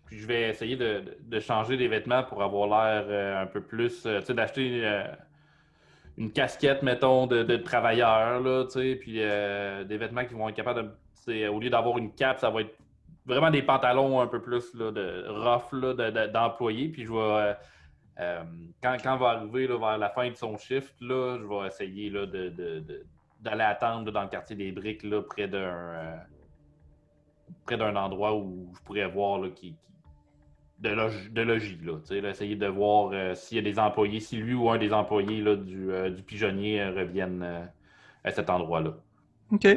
Puis je vais essayer de changer les vêtements pour avoir l'air un peu plus, tu sais, d'acheter une casquette, mettons, de travailleur, là, tu sais, puis des vêtements qui vont être capables de, tu sais, au lieu d'avoir une cape, ça va être vraiment des pantalons un peu plus, là, de rough, là, d'employé, puis je vais, quand va arriver, là, vers la fin de son shift, là, je vais essayer, là, d'aller attendre là, dans le quartier des Briques, là, près d'un endroit où je pourrais voir, là, de logis, là, tu sais, là, essayer de voir s'il y a des employés, si lui ou un des employés là, du pigeonnier reviennent à cet endroit-là. OK.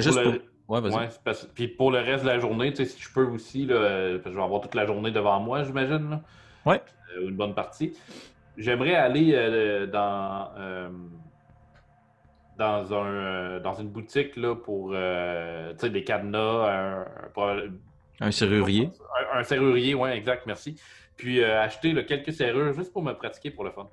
Juste pour... Ouais, vas-y. Ouais, puis pour le reste de la journée, tu sais, si je peux aussi, là, parce que je vais avoir toute la journée devant moi, j'imagine, là, Ouais. une bonne partie. J'aimerais aller dans une boutique là, pour tu sais, des cadenas, Un serrurier. un serrurier, ouais, exact, merci. Puis acheter là, quelques serrures juste pour me pratiquer pour le fun.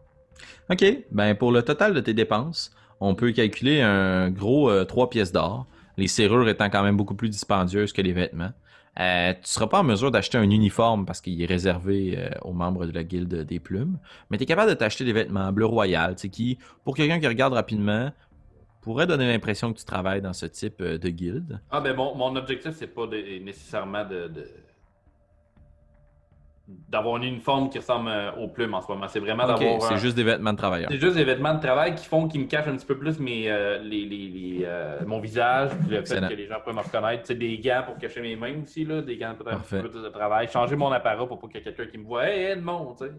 OK. Ben, pour le total de tes dépenses, on peut calculer un gros 3 pièces d'or. Les serrures étant quand même beaucoup plus dispendieuses que les vêtements. Tu ne seras pas en mesure d'acheter un uniforme parce qu'il est réservé aux membres de la Guilde des Plumes. Mais tu es capable de t'acheter des vêtements bleu royal, tu sais, qui, pour quelqu'un qui regarde rapidement, pourrait donner l'impression que tu travailles dans ce type de guilde. Ah ben mon objectif, c'est pas nécessairement d'avoir un uniforme qui ressemble aux plumes en ce moment. C'est vraiment OK, d'avoir c'est juste des vêtements de travailleur. C'est juste des vêtements de travail qui me cachent un petit peu plus mon visage, puis le Excellent. fait que les gens peuvent me reconnaître. C'est des gants pour cacher mes mains aussi, là, des gants peut-être un Parfait. peu plus de travail. Changer mon apparat pour pas qu'il y ait quelqu'un qui me voit. Hey, Edmond, tu sais.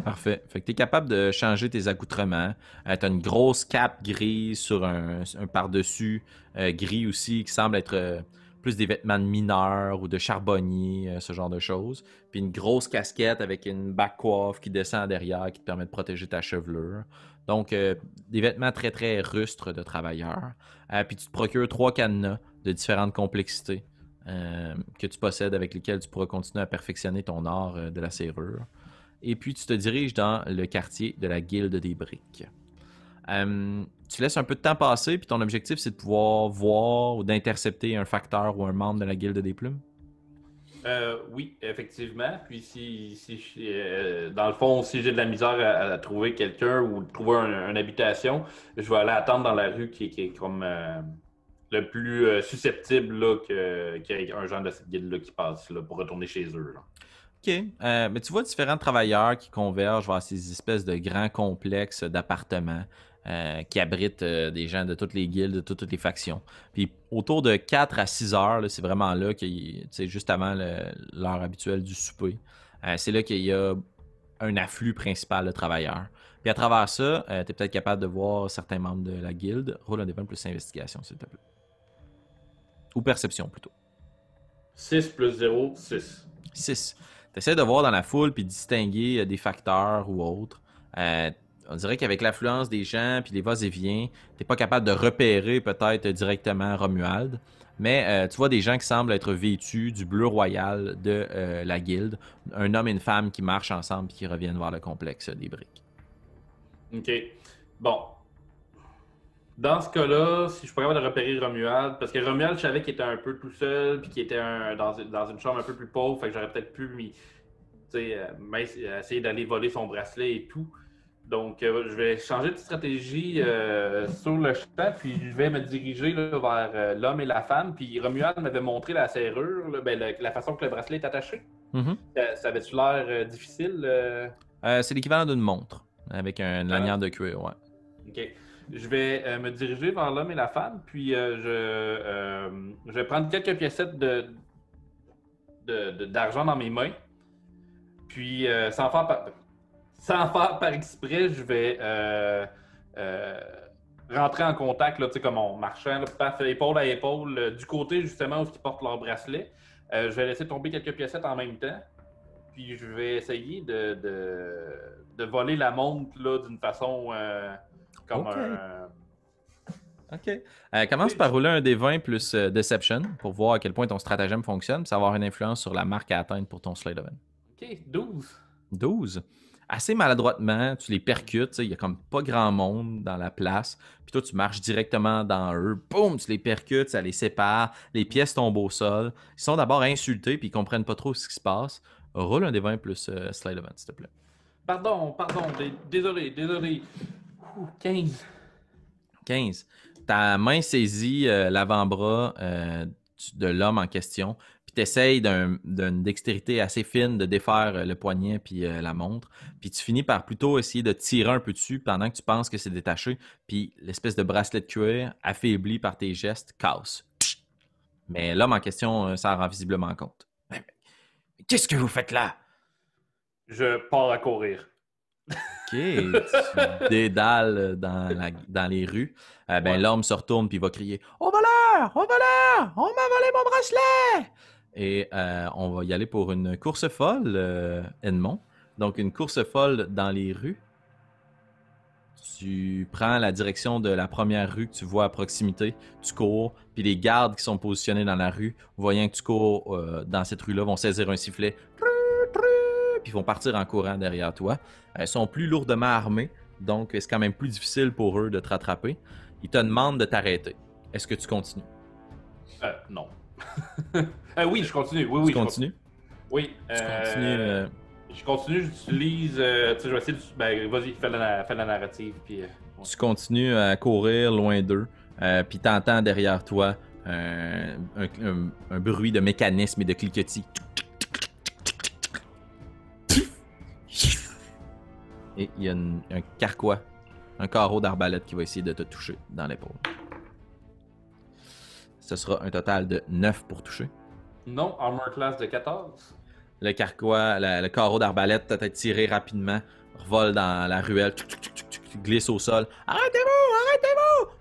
Parfait. Fait que tu es capable de changer tes accoutrements. Tu as une grosse cape grise sur un par-dessus gris aussi qui semble être plus des vêtements de mineurs ou de charbonniers, ce genre de choses. Puis une grosse casquette avec une back coiffe qui descend derrière qui te permet de protéger ta chevelure. Donc, des vêtements très, très rustres de travailleurs. Puis tu te procures 3 cadenas de différentes complexités que tu possèdes avec lesquels tu pourras continuer à perfectionner ton art de la serrure. Et puis tu te diriges dans le quartier de la Guilde des Briques. Tu laisses un peu de temps passer, puis ton objectif, c'est de pouvoir voir ou d'intercepter un facteur ou un membre de la Guilde des Plumes? Oui, effectivement. Puis dans le fond, si j'ai de la misère à trouver quelqu'un ou trouver une habitation, je vais aller attendre dans la rue qui est comme le plus susceptible là, qu'il y ait un genre de cette guilde-là qui passe là, pour retourner chez eux. Là. OK. Mais tu vois différents travailleurs qui convergent vers ces espèces de grands complexes d'appartements qui abritent des gens de toutes les guildes, de toutes les factions. Puis autour de 4 à 6 heures, là, c'est vraiment là, juste avant l'heure habituelle du souper, c'est là qu'il y a un afflux principal de travailleurs. Puis à travers ça, tu es peut-être capable de voir certains membres de la guilde. Roule un D20 plus investigation, s'il te plaît. Ou perception, plutôt. 6 plus 0, 6. 6. Tu essaies de voir dans la foule puis distinguer des facteurs ou autres. On dirait qu'avec l'affluence des gens puis les va-et-vient, tu n'es pas capable de repérer peut-être directement Romuald. Mais tu vois des gens qui semblent être vêtus du bleu royal de la guilde. Un homme et une femme qui marchent ensemble et qui reviennent voir le complexe des briques. OK. Bon. Dans ce cas-là, si je suis pas capable de repérer Romuald, parce que Romuald, je savais qu'il était un peu tout seul, puis qu'il était dans une chambre un peu plus pauvre, fait que j'aurais peut-être pu essayer d'aller voler son bracelet et tout. Donc, je vais changer de stratégie sur le champ, puis je vais me diriger là, vers l'homme et la femme. Puis Romuald m'avait montré la serrure, là, la façon que le bracelet est attaché. Mm-hmm. Ça avait-tu l'air difficile? C'est l'équivalent d'une montre, avec une lanière de cuir, ouais. OK. Je vais me diriger vers l'homme et la femme, puis je vais prendre quelques piécettes d'argent dans mes mains. Puis, sans faire par exprès, je vais rentrer en contact, là, comme en marchant, là, paf, épaule à épaule, du côté justement où ils portent leur bracelet. Je vais laisser tomber quelques piécettes en même temps. Puis, je vais essayer de voler la montre là, d'une façon... comme Ok. un. OK. Commence par rouler un D20 plus Deception pour voir à quel point ton stratagème fonctionne, puis ça va avoir une influence sur la marque à atteindre pour ton Slay of Hand. OK, 12. 12. Assez maladroitement, tu les percutes, il y a comme pas grand monde dans la place, puis toi tu marches directement dans eux, boum, tu les percutes, ça les sépare, les pièces tombent au sol. Ils sont d'abord insultés, puis ils comprennent pas trop ce qui se passe. Roule un D20 plus Slay of Hand, s'il te plaît. Pardon, désolé. 15. 15. Ta main saisit l'avant-bras de l'homme en question, puis tu essayes d'une dextérité assez fine de défaire le poignet puis la montre, puis tu finis par plutôt essayer de tirer un peu dessus pendant que tu penses que c'est détaché, puis l'espèce de bracelet de cuir, affaibli par tes gestes, casse. Mais l'homme en question s'en rend visiblement compte. Mais qu'est-ce que vous faites là? Je pars à courir. OK, tu dédales dans les rues. Ouais. L'homme se retourne puis va crier « Au voleur! Au voleur! On m'a volé mon bracelet! » Et on va y aller pour une course folle, Edmond. Donc, une course folle dans les rues. Tu prends la direction de la première rue que tu vois à proximité. Tu cours, puis les gardes qui sont positionnés dans la rue, voyant que tu cours dans cette rue-là, vont saisir un sifflet. Puis ils vont partir en courant derrière toi. Ils sont plus lourdement armés, donc c'est quand même plus difficile pour eux de te rattraper. Ils te demandent de t'arrêter. Est-ce que tu continues? Non. Oui, je continue. Oui, Tu continues? Oui. Tu continues. Je continue, j'utilise. Tu sais, je vais essayer de. Ben, vas-y, fais la narrative. Puis, ouais. Tu continues à courir loin d'eux, puis t'entends derrière toi un bruit de mécanisme et de cliquetis. Et il y a un carquois, un carreau d'arbalète qui va essayer de te toucher dans l'épaule. Ce sera un total de 9 pour toucher. Non, armor class de 14. Le carquois, le carreau d'arbalète t'a tiré rapidement, revole dans la ruelle, glisse au sol. Arrêtez-vous!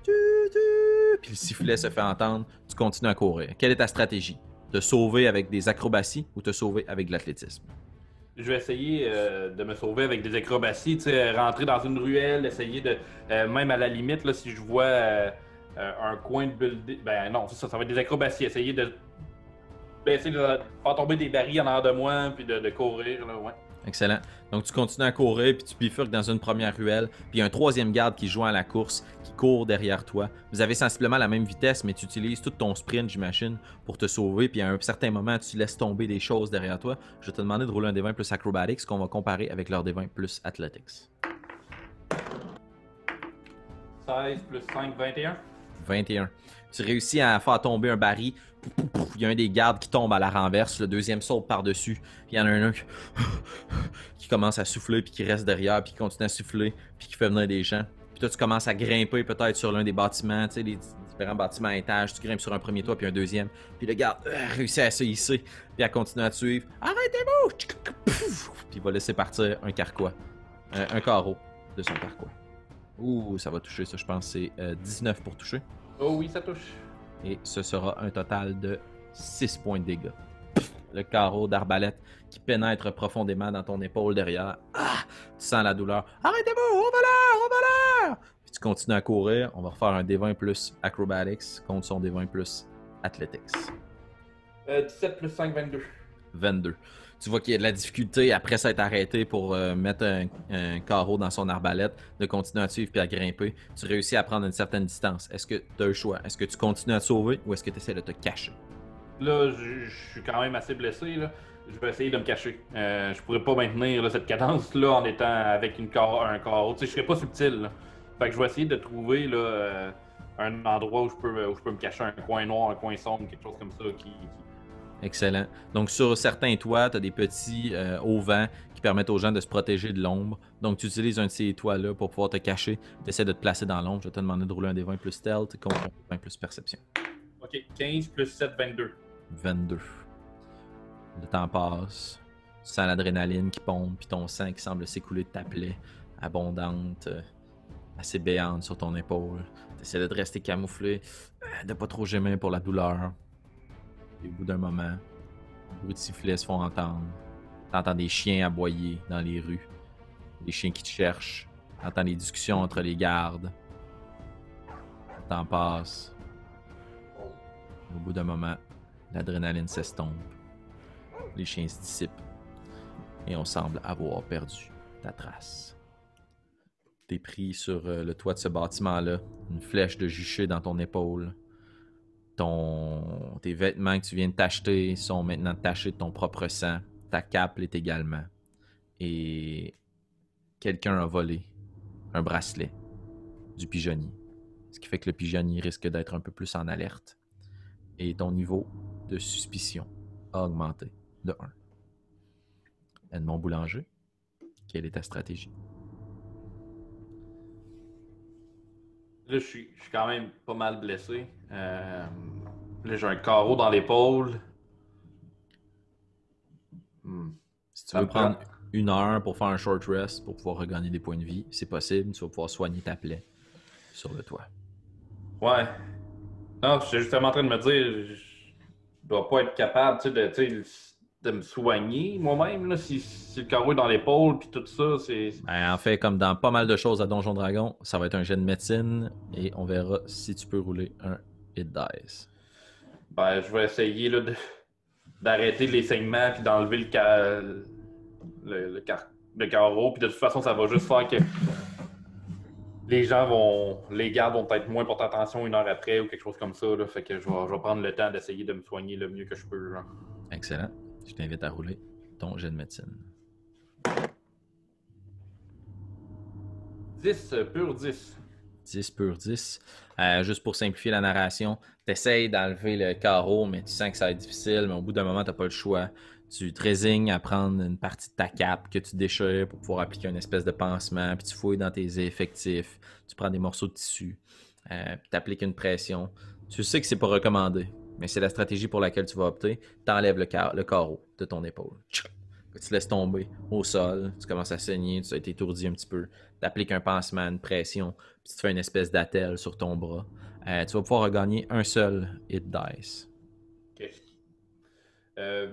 Puis le sifflet se fait entendre, tu continues à courir. Quelle est ta stratégie? Te sauver avec des acrobaties ou te sauver avec de l'athlétisme? Je vais essayer de me sauver avec des acrobaties, tu sais, rentrer dans une ruelle, essayer de, même à la limite, là, si je vois un coin de building, ben non, ça va être des acrobaties, essayer de faire tomber des barils en arrière de moi, puis de courir, là, ouais. Excellent. Donc, tu continues à courir, puis tu bifurques dans une première ruelle. Puis il y a un troisième garde qui joue à la course, qui court derrière toi. Vous avez sensiblement la même vitesse, mais tu utilises tout ton sprint, j'imagine, pour te sauver. Puis à un certain moment, tu laisses tomber des choses derrière toi. Je vais te demander de rouler un D20 plus Acrobatics qu'on va comparer avec leur D20 plus Athletics. 16 plus 5, 21. 21. Tu réussis à faire tomber un baril. Il y a un des gardes qui tombe à la renverse. Le deuxième saute par-dessus. Puis il y en a un qui commence à souffler, puis qui reste derrière, puis qui continue à souffler, puis qui fait venir des gens. Puis toi, tu commences à grimper peut-être sur l'un des bâtiments, tu sais, les différents bâtiments à étage. Tu grimpes sur un premier toit, puis un deuxième. Puis le garde réussit à se hisser, puis à continuer à te suivre. Arrêtez-vous! Puis il va laisser partir un carquois. Un carreau de son carquois. Ouh, ça va toucher, ça, je pense. C'est 19 pour toucher. Oh oui, ça touche. Et ce sera un total de 6 points de dégâts. Le carreau d'arbalète qui pénètre profondément dans ton épaule derrière. Ah! Tu sens la douleur. Arrêtez-vous! Au voleur! Au voleur! Puis tu continues à courir. On va refaire un D20 plus Acrobatics contre son D20 plus Athletics. 17 plus 5, 22. 22. Tu vois qu'il y a de la difficulté après s'être arrêté pour mettre un carreau dans son arbalète, de continuer à te suivre puis à grimper. Tu réussis à prendre une certaine distance. Est-ce que tu as le choix? Est-ce que tu continues à te sauver ou est-ce que tu essaies de te cacher? Là, je suis quand même assez blessé. Là. Je vais essayer de me cacher. Je pourrais pas maintenir là, cette cadence-là en étant avec un carreau. Tu sais, je serais pas subtil. Là. Fait que je vais essayer de trouver là, un endroit où je peux me cacher, un coin noir, un coin sombre, quelque chose comme ça Excellent. Donc, sur certains toits, tu as des petits auvents qui permettent aux gens de se protéger de l'ombre. Donc, tu utilises un de ces toits-là pour pouvoir te cacher. Tu essaies de te placer dans l'ombre. Je vais te demander de rouler un des 20 plus stealth contre un des 20 plus perception. OK, 15 plus 7, 22. 22. Le temps passe. Tu sens l'adrénaline qui pompe, puis ton sang qui semble s'écouler de ta plaie abondante, assez béante sur ton épaule. Tu essaies de te rester camouflé, de pas trop gémir pour la douleur. Et au bout d'un moment, les bruits de sifflets se font entendre. T'entends des chiens aboyer dans les rues. Des chiens qui te cherchent. T'entends des discussions entre les gardes. Le temps passe. Au bout d'un moment, l'adrénaline s'estompe. Les chiens se dissipent. Et on semble avoir perdu ta trace. T'es pris sur le toit de ce bâtiment-là. Une flèche de juché dans ton épaule. Tes vêtements que tu viens de t'acheter sont maintenant tachés de ton propre sang. Ta cape l'est également. Et quelqu'un a volé un bracelet du pigeonnier. Ce qui fait que le pigeonnier risque d'être un peu plus en alerte. Et ton niveau de suspicion a augmenté de 1. Edmond Boulanger, quelle est ta stratégie? Là, je suis quand même pas mal blessé. Là, j'ai un carreau dans l'épaule. Si tu veux prendre 1 heure pour faire un short rest pour pouvoir regagner des points de vie, c'est possible. Tu vas pouvoir soigner ta plaie sur le toit. Ouais. Non, je suis justement en train de me dire, je dois pas être capable de me soigner moi-même là, si le carreau est dans l'épaule puis tout ça, c'est. Ben, en fait, comme dans pas mal de choses à Donjon Dragon, ça va être un jet de médecine et on verra si tu peux rouler un hit dice. Ben, je vais essayer là, d'arrêter les saignements puis d'enlever le carreau. Puis de toute façon, ça va juste faire que les gardes vont peut-être moins porter attention 1 heure après ou quelque chose comme ça. Là. Fait que je vais prendre le temps d'essayer de me soigner le mieux que je peux. Genre. Excellent. Je t'invite à rouler ton jet de médecine. 10, pur 10. 10 pur 10. Juste pour simplifier la narration, t'essayes d'enlever le carreau, mais tu sens que ça va être difficile, mais au bout d'un moment, t'as pas le choix. Tu te résignes à prendre une partie de ta cape que tu déchires pour pouvoir appliquer une espèce de pansement, puis tu fouilles dans tes effectifs, tu prends des morceaux de tissu, puis t'appliques une pression. Tu sais que c'est pas recommandé, mais c'est la stratégie pour laquelle tu vas opter. T'enlèves le carreau de ton épaule. Tu laisses tomber au sol, tu commences à saigner, tu as été étourdi un petit peu. Tu appliques un pansement, une pression, puis tu te fais une espèce d'attelle sur ton bras. Tu vas pouvoir regagner un seul hit dice. Ok.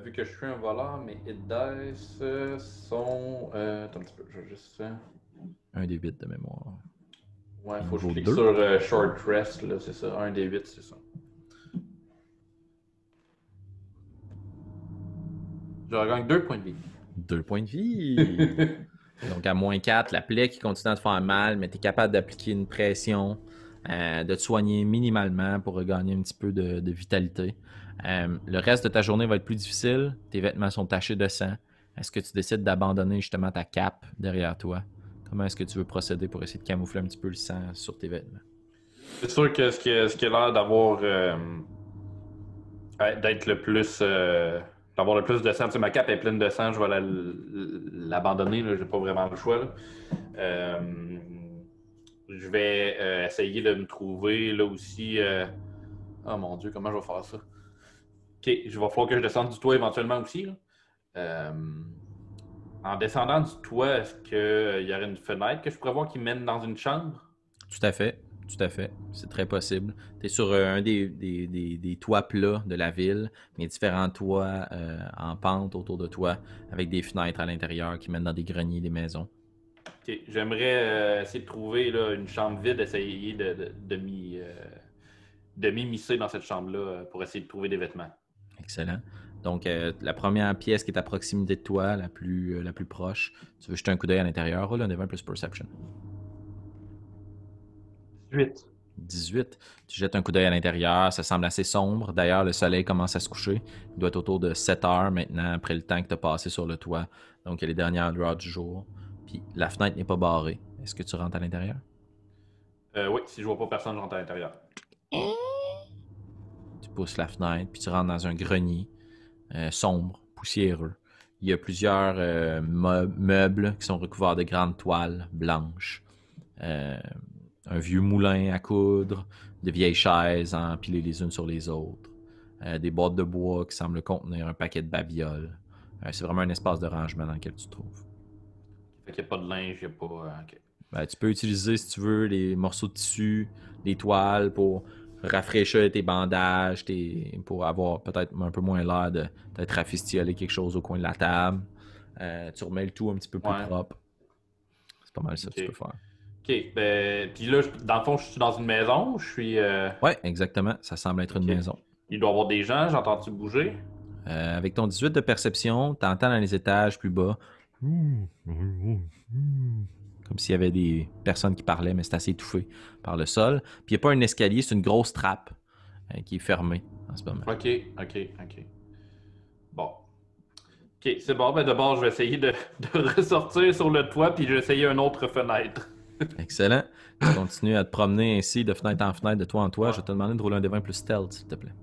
Vu que je suis un voleur, mes hit dice sont. Attends un petit peu, je vais juste. Un des 8 de mémoire. Ouais, faut que je clique sur Short Rest, là, c'est ça. Un des 8, c'est ça. Je regagne 2 points de vie. 2 points de vie. Donc, à -4, la plaie qui continue à te faire mal, mais tu es capable d'appliquer une pression, de te soigner minimalement pour regagner un petit peu de vitalité. Le reste de ta journée va être plus difficile. Tes vêtements sont tachés de sang. Est-ce que tu décides d'abandonner justement ta cape derrière toi? Comment est-ce que tu veux procéder pour essayer de camoufler un petit peu le sang sur tes vêtements? C'est sûr que ce qui a l'air d'avoir d'être le plus d'avoir le plus de sang. Tu sais, ma cape est pleine de sang, je vais l'abandonner, là, j'ai pas vraiment le choix. Là. Je vais essayer de me trouver là aussi. Oh mon Dieu, comment je vais faire ça? Ok, il va falloir que je descende du toit éventuellement aussi. Là. En descendant du toit, est-ce qu'il y aurait une fenêtre que je pourrais voir qui mène dans une chambre? Tout à fait. Tout à fait. C'est très possible. Tu es sur un des toits plats de la ville, mais différents toits en pente autour de toi, avec des fenêtres à l'intérieur qui mènent dans des greniers, des maisons. Ok, j'aimerais essayer de trouver là, une chambre vide, essayer de m'immiscer dans cette chambre-là pour essayer de trouver des vêtements. Excellent. Donc, la première pièce qui est à proximité de toi, la plus proche, tu veux jeter un coup d'œil à l'intérieur, roule un des 20 plus Perception. 18. 18. Tu jettes un coup d'œil à l'intérieur, ça semble assez sombre. D'ailleurs, le soleil commence à se coucher. Il doit être autour de 7 heures maintenant, après le temps que tu as passé sur le toit. Donc, il y a les dernières lueurs du jour. Puis, la fenêtre n'est pas barrée. Est-ce que tu rentres à l'intérieur? Oui, si je vois pas personne, je rentre à l'intérieur. Tu pousses la fenêtre, puis tu rentres dans un grenier sombre, poussiéreux. Il y a plusieurs meubles qui sont recouverts de grandes toiles blanches. Un vieux moulin à coudre, de vieilles chaises empilées les unes sur les autres, des boîtes de bois qui semblent contenir un paquet de babioles. C'est vraiment un espace de rangement dans lequel tu te trouves. Fait qu'il n'y a pas de linge, il n'y a pas... Okay. Ben, tu peux utiliser, si tu veux, les morceaux de tissu, les toiles pour rafraîchir tes bandages, pour avoir peut-être un peu moins l'air de t'être rafistolé quelque chose au coin de la table. Tu remets le tout un petit peu plus propre. C'est pas mal ça que tu peux faire. OK. Ben, puis là, dans le fond, je suis dans une maison. Je suis. Ouais, exactement. Ça semble être une maison. Il doit y avoir des gens. J'entends-tu bouger? Avec ton 18 de perception, tu entends dans les étages plus bas. Comme s'il y avait des personnes qui parlaient, mais c'est assez étouffé par le sol. Puis il n'y a pas un escalier, c'est une grosse trappe qui est fermée en ce moment. OK. Bon. OK, c'est bon. Ben d'abord, je vais essayer de ressortir sur le toit, puis je vais essayer une autre fenêtre. Excellent. Tu continues à te promener ainsi de fenêtre en fenêtre, de toit en toit. Ouais. Je vais te demander de rouler un des 20 plus stealth, s'il te plaît.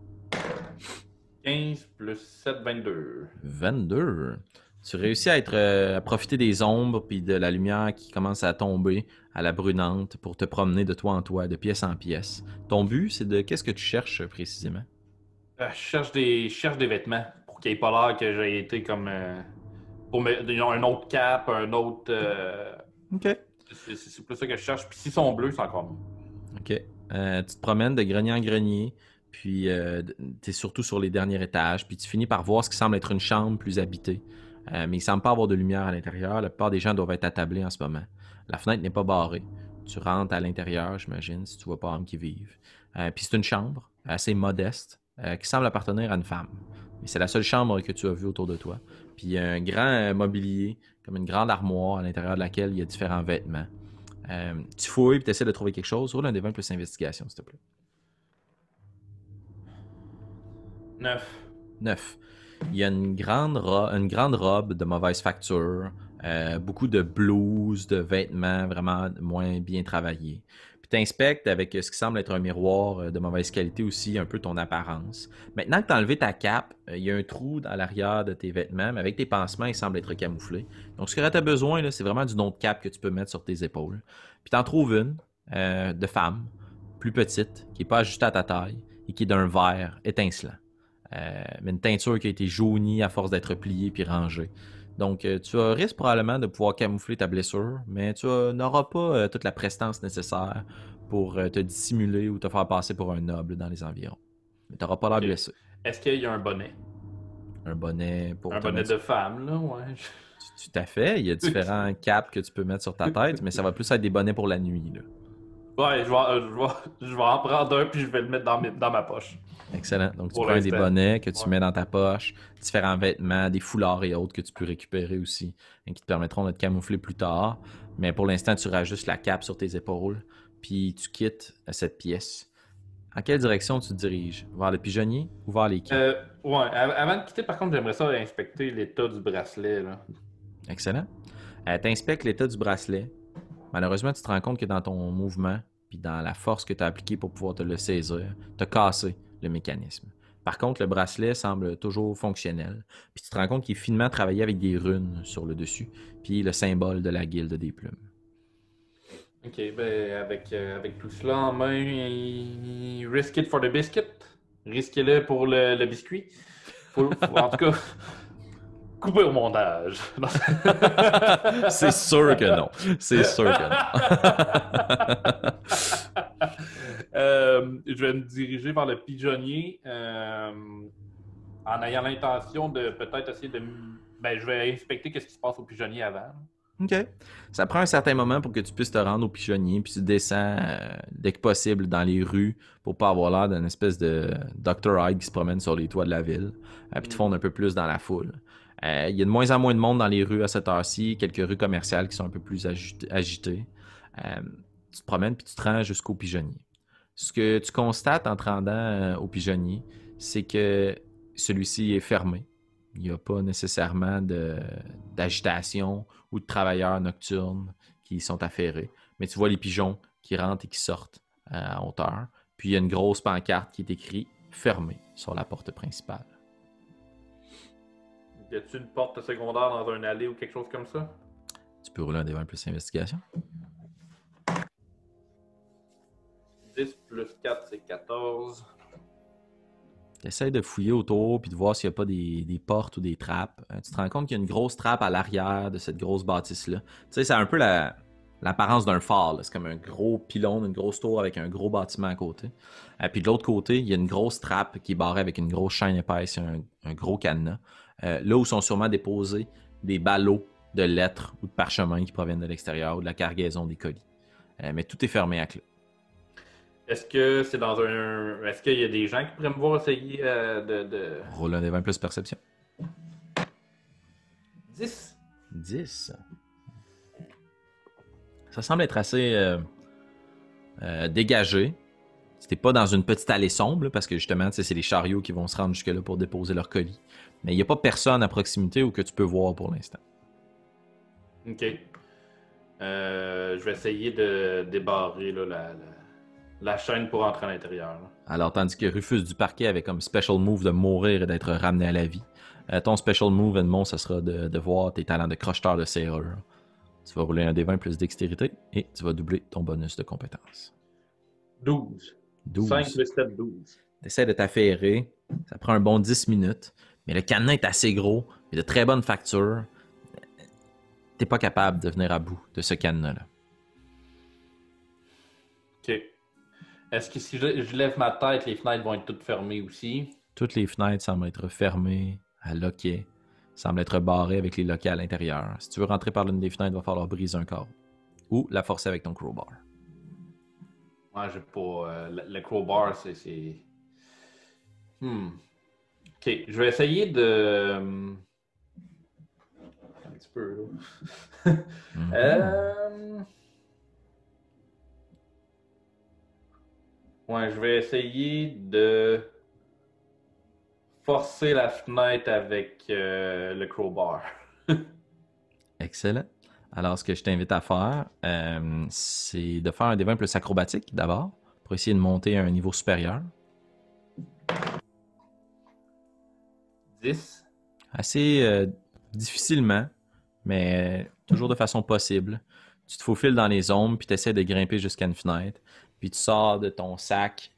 15 plus 7, 22. 22. Tu réussis à profiter des ombres puis de la lumière qui commence à tomber à la brunante pour te promener de toit en toit, de pièce en pièce. Ton but, c'est de... Qu'est-ce que tu cherches précisément? Je cherche des vêtements pour qu'il n'y ait pas l'air que j'ai été comme... pour un autre cap, un autre... OK. C'est plus ça que je cherche. Puis s'ils sont bleus, c'est encore mieux. OK. Tu te promènes de grenier en grenier, puis tu es surtout sur les derniers étages, puis tu finis par voir ce qui semble être une chambre plus habitée. Mais il ne semble pas avoir de lumière à l'intérieur. La plupart des gens doivent être attablés en ce moment. La fenêtre n'est pas barrée. Tu rentres à l'intérieur, j'imagine, si tu vois pas hommes qui vivent. Puis c'est une chambre assez modeste qui semble appartenir à une femme. Mais c'est la seule chambre que tu as vue autour de toi. Puis il y a un grand mobilier, comme une grande armoire à l'intérieur de laquelle il y a différents vêtements. Tu fouilles et tu essaies de trouver quelque chose. Roule un des 20 plus investigation, s'il te plaît. 9. Il y a une grande robe de mauvaise facture, beaucoup de blouses, de vêtements vraiment moins bien travaillés. Puis tu inspectes avec ce qui semble être un miroir de mauvaise qualité aussi un peu ton apparence. Maintenant que tu as enlevé ta cape, il y a un trou dans l'arrière de tes vêtements, mais avec tes pansements, il semble être camouflé. Donc ce que tu as besoin, là, c'est vraiment d'une autre cape que tu peux mettre sur tes épaules. Puis tu en trouves une de femme, plus petite, qui n'est pas ajustée à ta taille et qui est d'un vert étincelant. Mais une teinture qui a été jaunie à force d'être pliée puis rangée. Donc, tu risques probablement de pouvoir camoufler ta blessure, mais tu n'auras pas toute la prestance nécessaire pour te dissimuler ou te faire passer pour un noble dans les environs. Mais tu n'auras pas l'air blessé. Est-ce qu'il y a un bonnet? Un bonnet pour... Un bonnet de femme, là, ouais. Tout à fait. Il y a différents caps que tu peux mettre sur ta tête, mais ça va plus être des bonnets pour la nuit, là. Ouais, je vais en prendre un puis je vais le mettre dans ma poche. Excellent. Donc, tu Pour prends des l'instant. bonnets que tu Ouais. mets dans ta poche, différents vêtements, des foulards et autres que tu peux récupérer aussi et qui te permettront de te camoufler plus tard. Mais pour l'instant, tu rajustes la cape sur tes épaules, puis tu quittes cette pièce. En quelle direction tu te diriges? Vers le pigeonnier ou vers les quais? Avant de quitter, par contre, j'aimerais ça inspecter l'état du bracelet, là. Excellent. Tu inspectes l'état du bracelet. Malheureusement, tu te rends compte que dans ton mouvement, puis dans la force que tu as appliquée pour pouvoir te le saisir, tu as cassé le mécanisme. Par contre, le bracelet semble toujours fonctionnel. Puis tu te rends compte qu'il est finement travaillé avec des runes sur le dessus, puis le symbole de la guilde des plumes. Ok, ben avec tout cela en main, risk it for the biscuit. Risquez-le pour le biscuit. En tout cas, couper au montage. Non. C'est sûr que non. C'est sûr que non. Je vais me diriger vers le pigeonnier en ayant l'intention de peut-être essayer de. Ben, je vais inspecter ce qui se passe au pigeonnier avant. OK. Ça prend un certain moment pour que tu puisses te rendre au pigeonnier, puis tu descends dès que possible dans les rues pour pas avoir l'air d'une espèce de Dr. Hyde qui se promène sur les toits de la ville, puis te fondre un peu plus dans la foule. Il y a de moins en moins de monde dans les rues à cette heure-ci, quelques rues commerciales qui sont un peu plus agitées. Tu te promènes puis tu te rends jusqu'au pigeonnier. Ce que tu constates en te rendant au pigeonnier, c'est que celui-ci est fermé. Il n'y a pas nécessairement d'agitation ou de travailleurs nocturnes qui sont affairés. Mais tu vois les pigeons qui rentrent et qui sortent à hauteur. Puis il y a une grosse pancarte qui est écrite « Fermé » sur la porte principale. Y a-t-il une porte secondaire dans un allée ou quelque chose comme ça? Tu peux rouler un D20 plus investigation. 10 plus 4, c'est 14. Tu essaies de fouiller autour puis de voir s'il n'y a pas des portes ou des trappes. Tu te rends compte qu'il y a une grosse trappe à l'arrière de cette grosse bâtisse-là. Tu sais, c'est un peu l'apparence d'un phare. Là. C'est comme un gros pylône, une grosse tour avec un gros bâtiment à côté. Puis de l'autre côté, il y a une grosse trappe qui est barrée avec une grosse chaîne épaisse et un gros cadenas. Là où sont sûrement déposés des ballots de lettres ou de parchemins qui proviennent de l'extérieur ou de la cargaison des colis. Mais tout est fermé à clé. Est-ce que c'est dans un. Est-ce qu'il y a des gens qui pourraient me voir essayer de. Roule un des 20 plus perception. 10. 10. Ça semble être assez dégagé. C'était pas dans une petite allée sombre, là, parce que justement, c'est les chariots qui vont se rendre jusque-là pour déposer leur colis. Mais il n'y a pas personne à proximité ou que tu peux voir pour l'instant. Ok. Je vais essayer de débarrer là, la chaîne pour entrer à l'intérieur. Là. Alors, tandis que Rufus du Parquet avait comme special move de mourir et d'être ramené à la vie, ton special move, Edmond, ce sera de voir tes talents de crocheteur de serrure. Tu vas rouler un D20 plus dextérité et tu vas doubler ton bonus de compétence. 12. 12. 5 plus 7, 12. Tu essaies de t'affairer, ça prend un bon 10 minutes, mais le cadenas est assez gros et de très bonne facture. T'es pas capable de venir à bout de ce cadenas-là. Ok. Est-ce que si je lève ma tête, les fenêtres vont être toutes fermées aussi? Toutes les fenêtres semblent être fermées, à loquet, semblent être barrées avec les loquets à l'intérieur. Si tu veux rentrer par l'une des fenêtres, il va falloir briser un câble. Ou la forcer avec ton crowbar. Ouais, j'ai pas. Le crowbar, c'est. Ok, je vais essayer de. Un petit peu, là. Ouais, je vais essayer de forcer la fenêtre avec le crowbar. Excellent. Alors, ce que je t'invite à faire, c'est de faire un D20 plus acrobatique d'abord, pour essayer de monter à un niveau supérieur. 10. Assez difficilement, mais toujours de façon possible. Tu te faufiles dans les ombres, puis tu essaies de grimper jusqu'à une fenêtre. Puis tu sors de ton sac,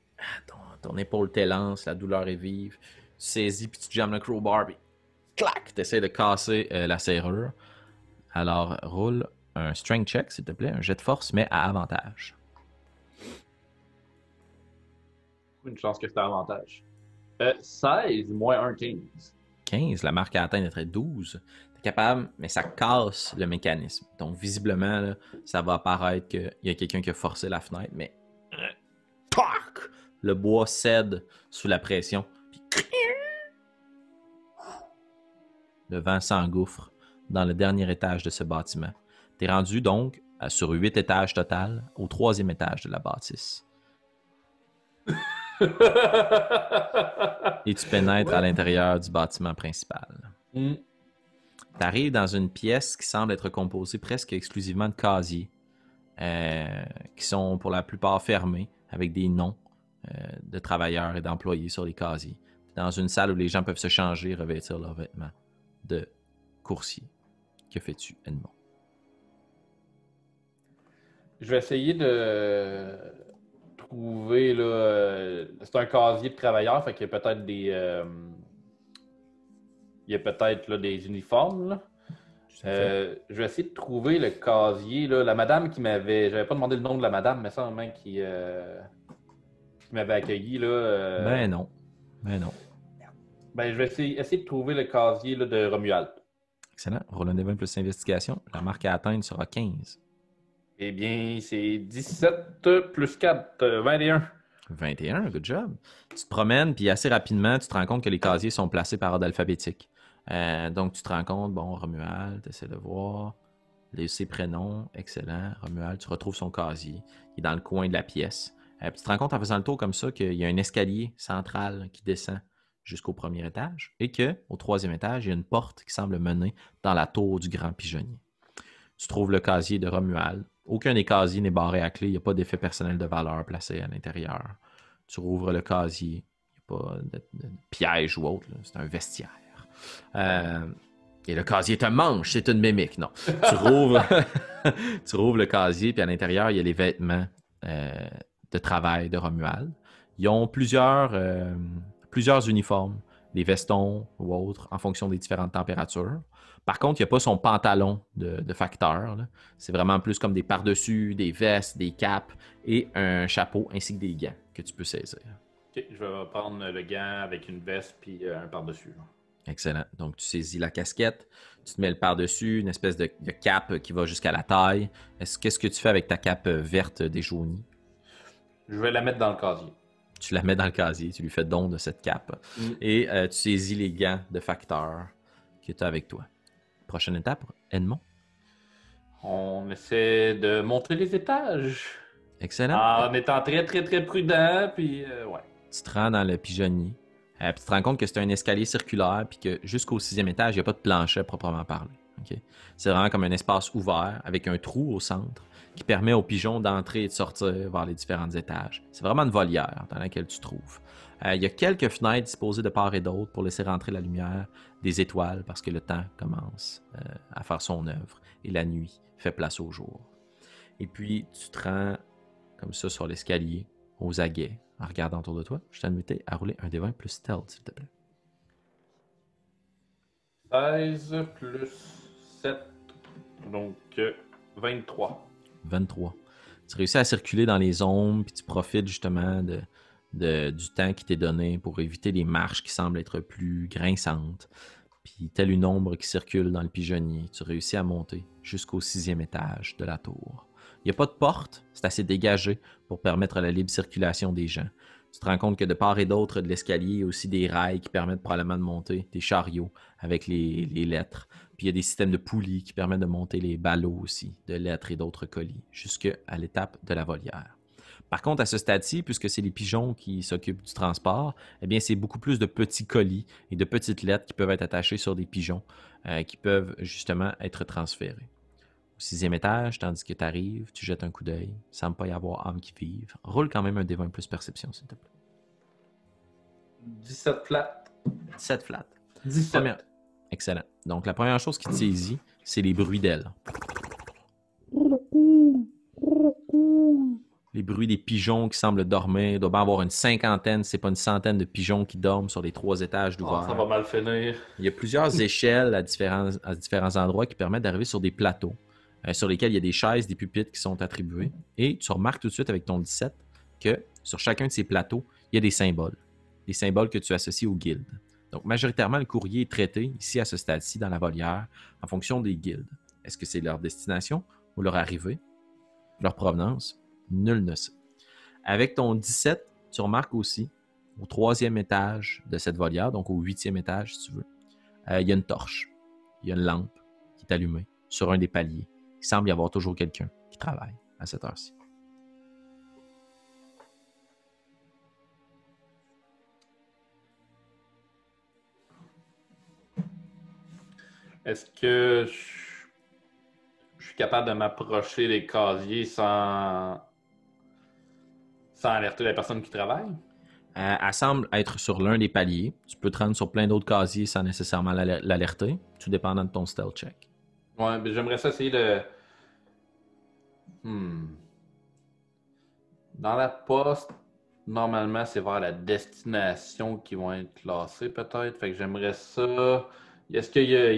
ton épaule t'élance, la douleur est vive. Tu saisis, puis tu jammes le crowbar, puis clac, tu essaies de casser la serrure. Alors, roule un strength check, s'il te plaît, un jet de force, mais à avantage. Une chance que c'est un avantage. 16 moins 1, 15. 15, la marque à atteindre est 12. T'es capable, mais ça casse le mécanisme. Donc, visiblement, là, ça va apparaître qu'il y a quelqu'un qui a forcé la fenêtre, mais Le bois cède sous la pression. Puis... Le vent s'engouffre dans le dernier étage de ce bâtiment. Tu es rendu donc, sur 8 étages total, au 3e étage de la bâtisse. Et tu pénètres à l'intérieur du bâtiment principal. Tu arrives dans une pièce qui semble être composée presque exclusivement de casiers, qui sont pour la plupart fermés, avec des noms de travailleurs et d'employés sur les casiers. Dans une salle où les gens peuvent se changer et revêtir leurs vêtements de coursier. Que fais-tu, Edmond? Je vais essayer de trouver, là, c'est un casier de travailleurs, fait qu'il y a peut-être des... il y a peut-être là, des uniformes, là. Je vais essayer de trouver le casier, là. La madame qui m'avait... J'avais pas demandé le nom de la madame, mais ça, en main qui m'avait accueilli, là. Ben non. Ben, je vais essayer de trouver le casier là, de Romuald. Excellent. Roule un D20 plus investigation. La marque à atteindre sera 15. Eh bien, c'est 17 plus 4, 21. 21, good job. Tu te promènes, puis assez rapidement, tu te rends compte que les casiers sont placés par ordre alphabétique. Donc, tu te rends compte, bon, Romuald, tu essaies de voir ses prénoms, excellent. Romuald, tu retrouves son casier, qui est dans le coin de la pièce. Puis tu te rends compte en faisant le tour comme ça qu'il y a un escalier central qui descend jusqu'au 1er étage et qu'au 3e étage, il y a une porte qui semble mener dans la tour du grand pigeonnier. Tu trouves le casier de Romuald. Aucun des casiers n'est barré à clé. Il n'y a pas d'effet personnel de valeur placé à l'intérieur. Tu rouvres le casier. Il n'y a pas de piège ou autre. C'est un vestiaire. Et le casier te mange. C'est une mimique. Non. Tu rouvres le casier, puis à l'intérieur, il y a les vêtements de travail de Romuald. Ils ont plusieurs uniformes, des vestons ou autres, en fonction des différentes températures. Par contre, il n'y a pas son pantalon de facteur. Là. C'est vraiment plus comme des pardessus, des vestes, des capes et un chapeau ainsi que des gants que tu peux saisir. OK, je vais prendre le gant avec une veste puis un par-dessus. Excellent. Donc, tu saisis la casquette, tu te mets le par-dessus, une espèce de cape qui va jusqu'à la taille. Qu'est-ce que tu fais avec ta cape verte déjaunie? Je vais la mettre dans le casier. Tu la mets dans le casier, tu lui fais don de cette cape. Et tu saisis les gants de facteur que tu as avec toi. Prochaine étape, Edmond. On essaie de monter les étages. Excellent. En étant très, très, très prudent, puis ouais. Tu te rends dans le pigeonnier. Puis tu te rends compte que c'est un escalier circulaire, puis que jusqu'au 6e étage, il n'y a pas de plancher proprement parlé. Okay? C'est vraiment comme un espace ouvert avec un trou au centre qui permet aux pigeons d'entrer et de sortir vers les différents étages. C'est vraiment une volière dans laquelle tu te trouves. Il y a quelques fenêtres disposées de part et d'autre pour laisser rentrer la lumière des étoiles parce que le temps commence à faire son œuvre et la nuit fait place au jour. Et puis, tu te rends comme ça sur l'escalier, aux aguets, en regardant autour de toi. Je t'invite à rouler un D20 plus stealth, s'il te plaît. 16 plus 7, donc 23. 23. Tu réussis à circuler dans les ombres, puis tu profites justement du temps qui t'est donné pour éviter les marches qui semblent être plus grinçantes. Puis, telle une ombre qui circule dans le pigeonnier, tu réussis à monter jusqu'au 6e étage de la tour. Il n'y a pas de porte, c'est assez dégagé pour permettre la libre circulation des gens. Tu te rends compte que de part et d'autre de l'escalier, il y a aussi des rails qui permettent probablement de monter, des chariots avec les lettres. Puis il y a des systèmes de poulies qui permettent de monter les ballots aussi, de lettres et d'autres colis, jusqu'à l'étape de la volière. Par contre, à ce stade-ci, puisque c'est les pigeons qui s'occupent du transport, eh bien, c'est beaucoup plus de petits colis et de petites lettres qui peuvent être attachées sur des pigeons qui peuvent justement être transférés. Au 6e étage, tandis que tu arrives, tu jettes un coup d'œil. Il ne semble pas y avoir âme qui vive. Roule quand même un D20 plus perception, s'il te plaît. 17 flat. 17 flat. 17. Excellent. Donc, la première chose qui te saisit, c'est les bruits d'ailes. Les bruits des pigeons qui semblent dormir. Il doit bien avoir une cinquantaine, c'est pas une centaine de pigeons qui dorment sur les 3 étages d'ouvert. Ça va mal finir. Il y a plusieurs échelles à différents endroits qui permettent d'arriver sur des plateaux sur lesquels il y a des chaises, des pupitres qui sont attribués. Et tu remarques tout de suite avec ton 17 que sur chacun de ces plateaux, il y a des symboles. Des symboles que tu associes aux guildes. Donc, majoritairement, le courrier est traité ici à ce stade-ci dans la volière en fonction des guildes. Est-ce que c'est leur destination ou leur arrivée? Leur provenance? Nul ne sait. Avec ton 17, Tu remarques aussi, au 3e étage de cette volière, donc au 8e étage si tu veux, il y a une torche, il y a une lampe qui est allumée sur un des paliers. Il semble y avoir toujours quelqu'un qui travaille à cette heure-ci. Est-ce que je suis capable de m'approcher des casiers sans alerter la personne qui travaille? Elle semble être sur l'un des paliers. Tu peux te rendre sur plein d'autres casiers sans nécessairement l'alerter, tout dépendant de ton stealth check. Ouais, mais j'aimerais ça essayer de... Dans la poste, normalement, c'est vers la destination qui vont être classés, peut-être. Fait que j'aimerais ça... Est-ce qu'il y a...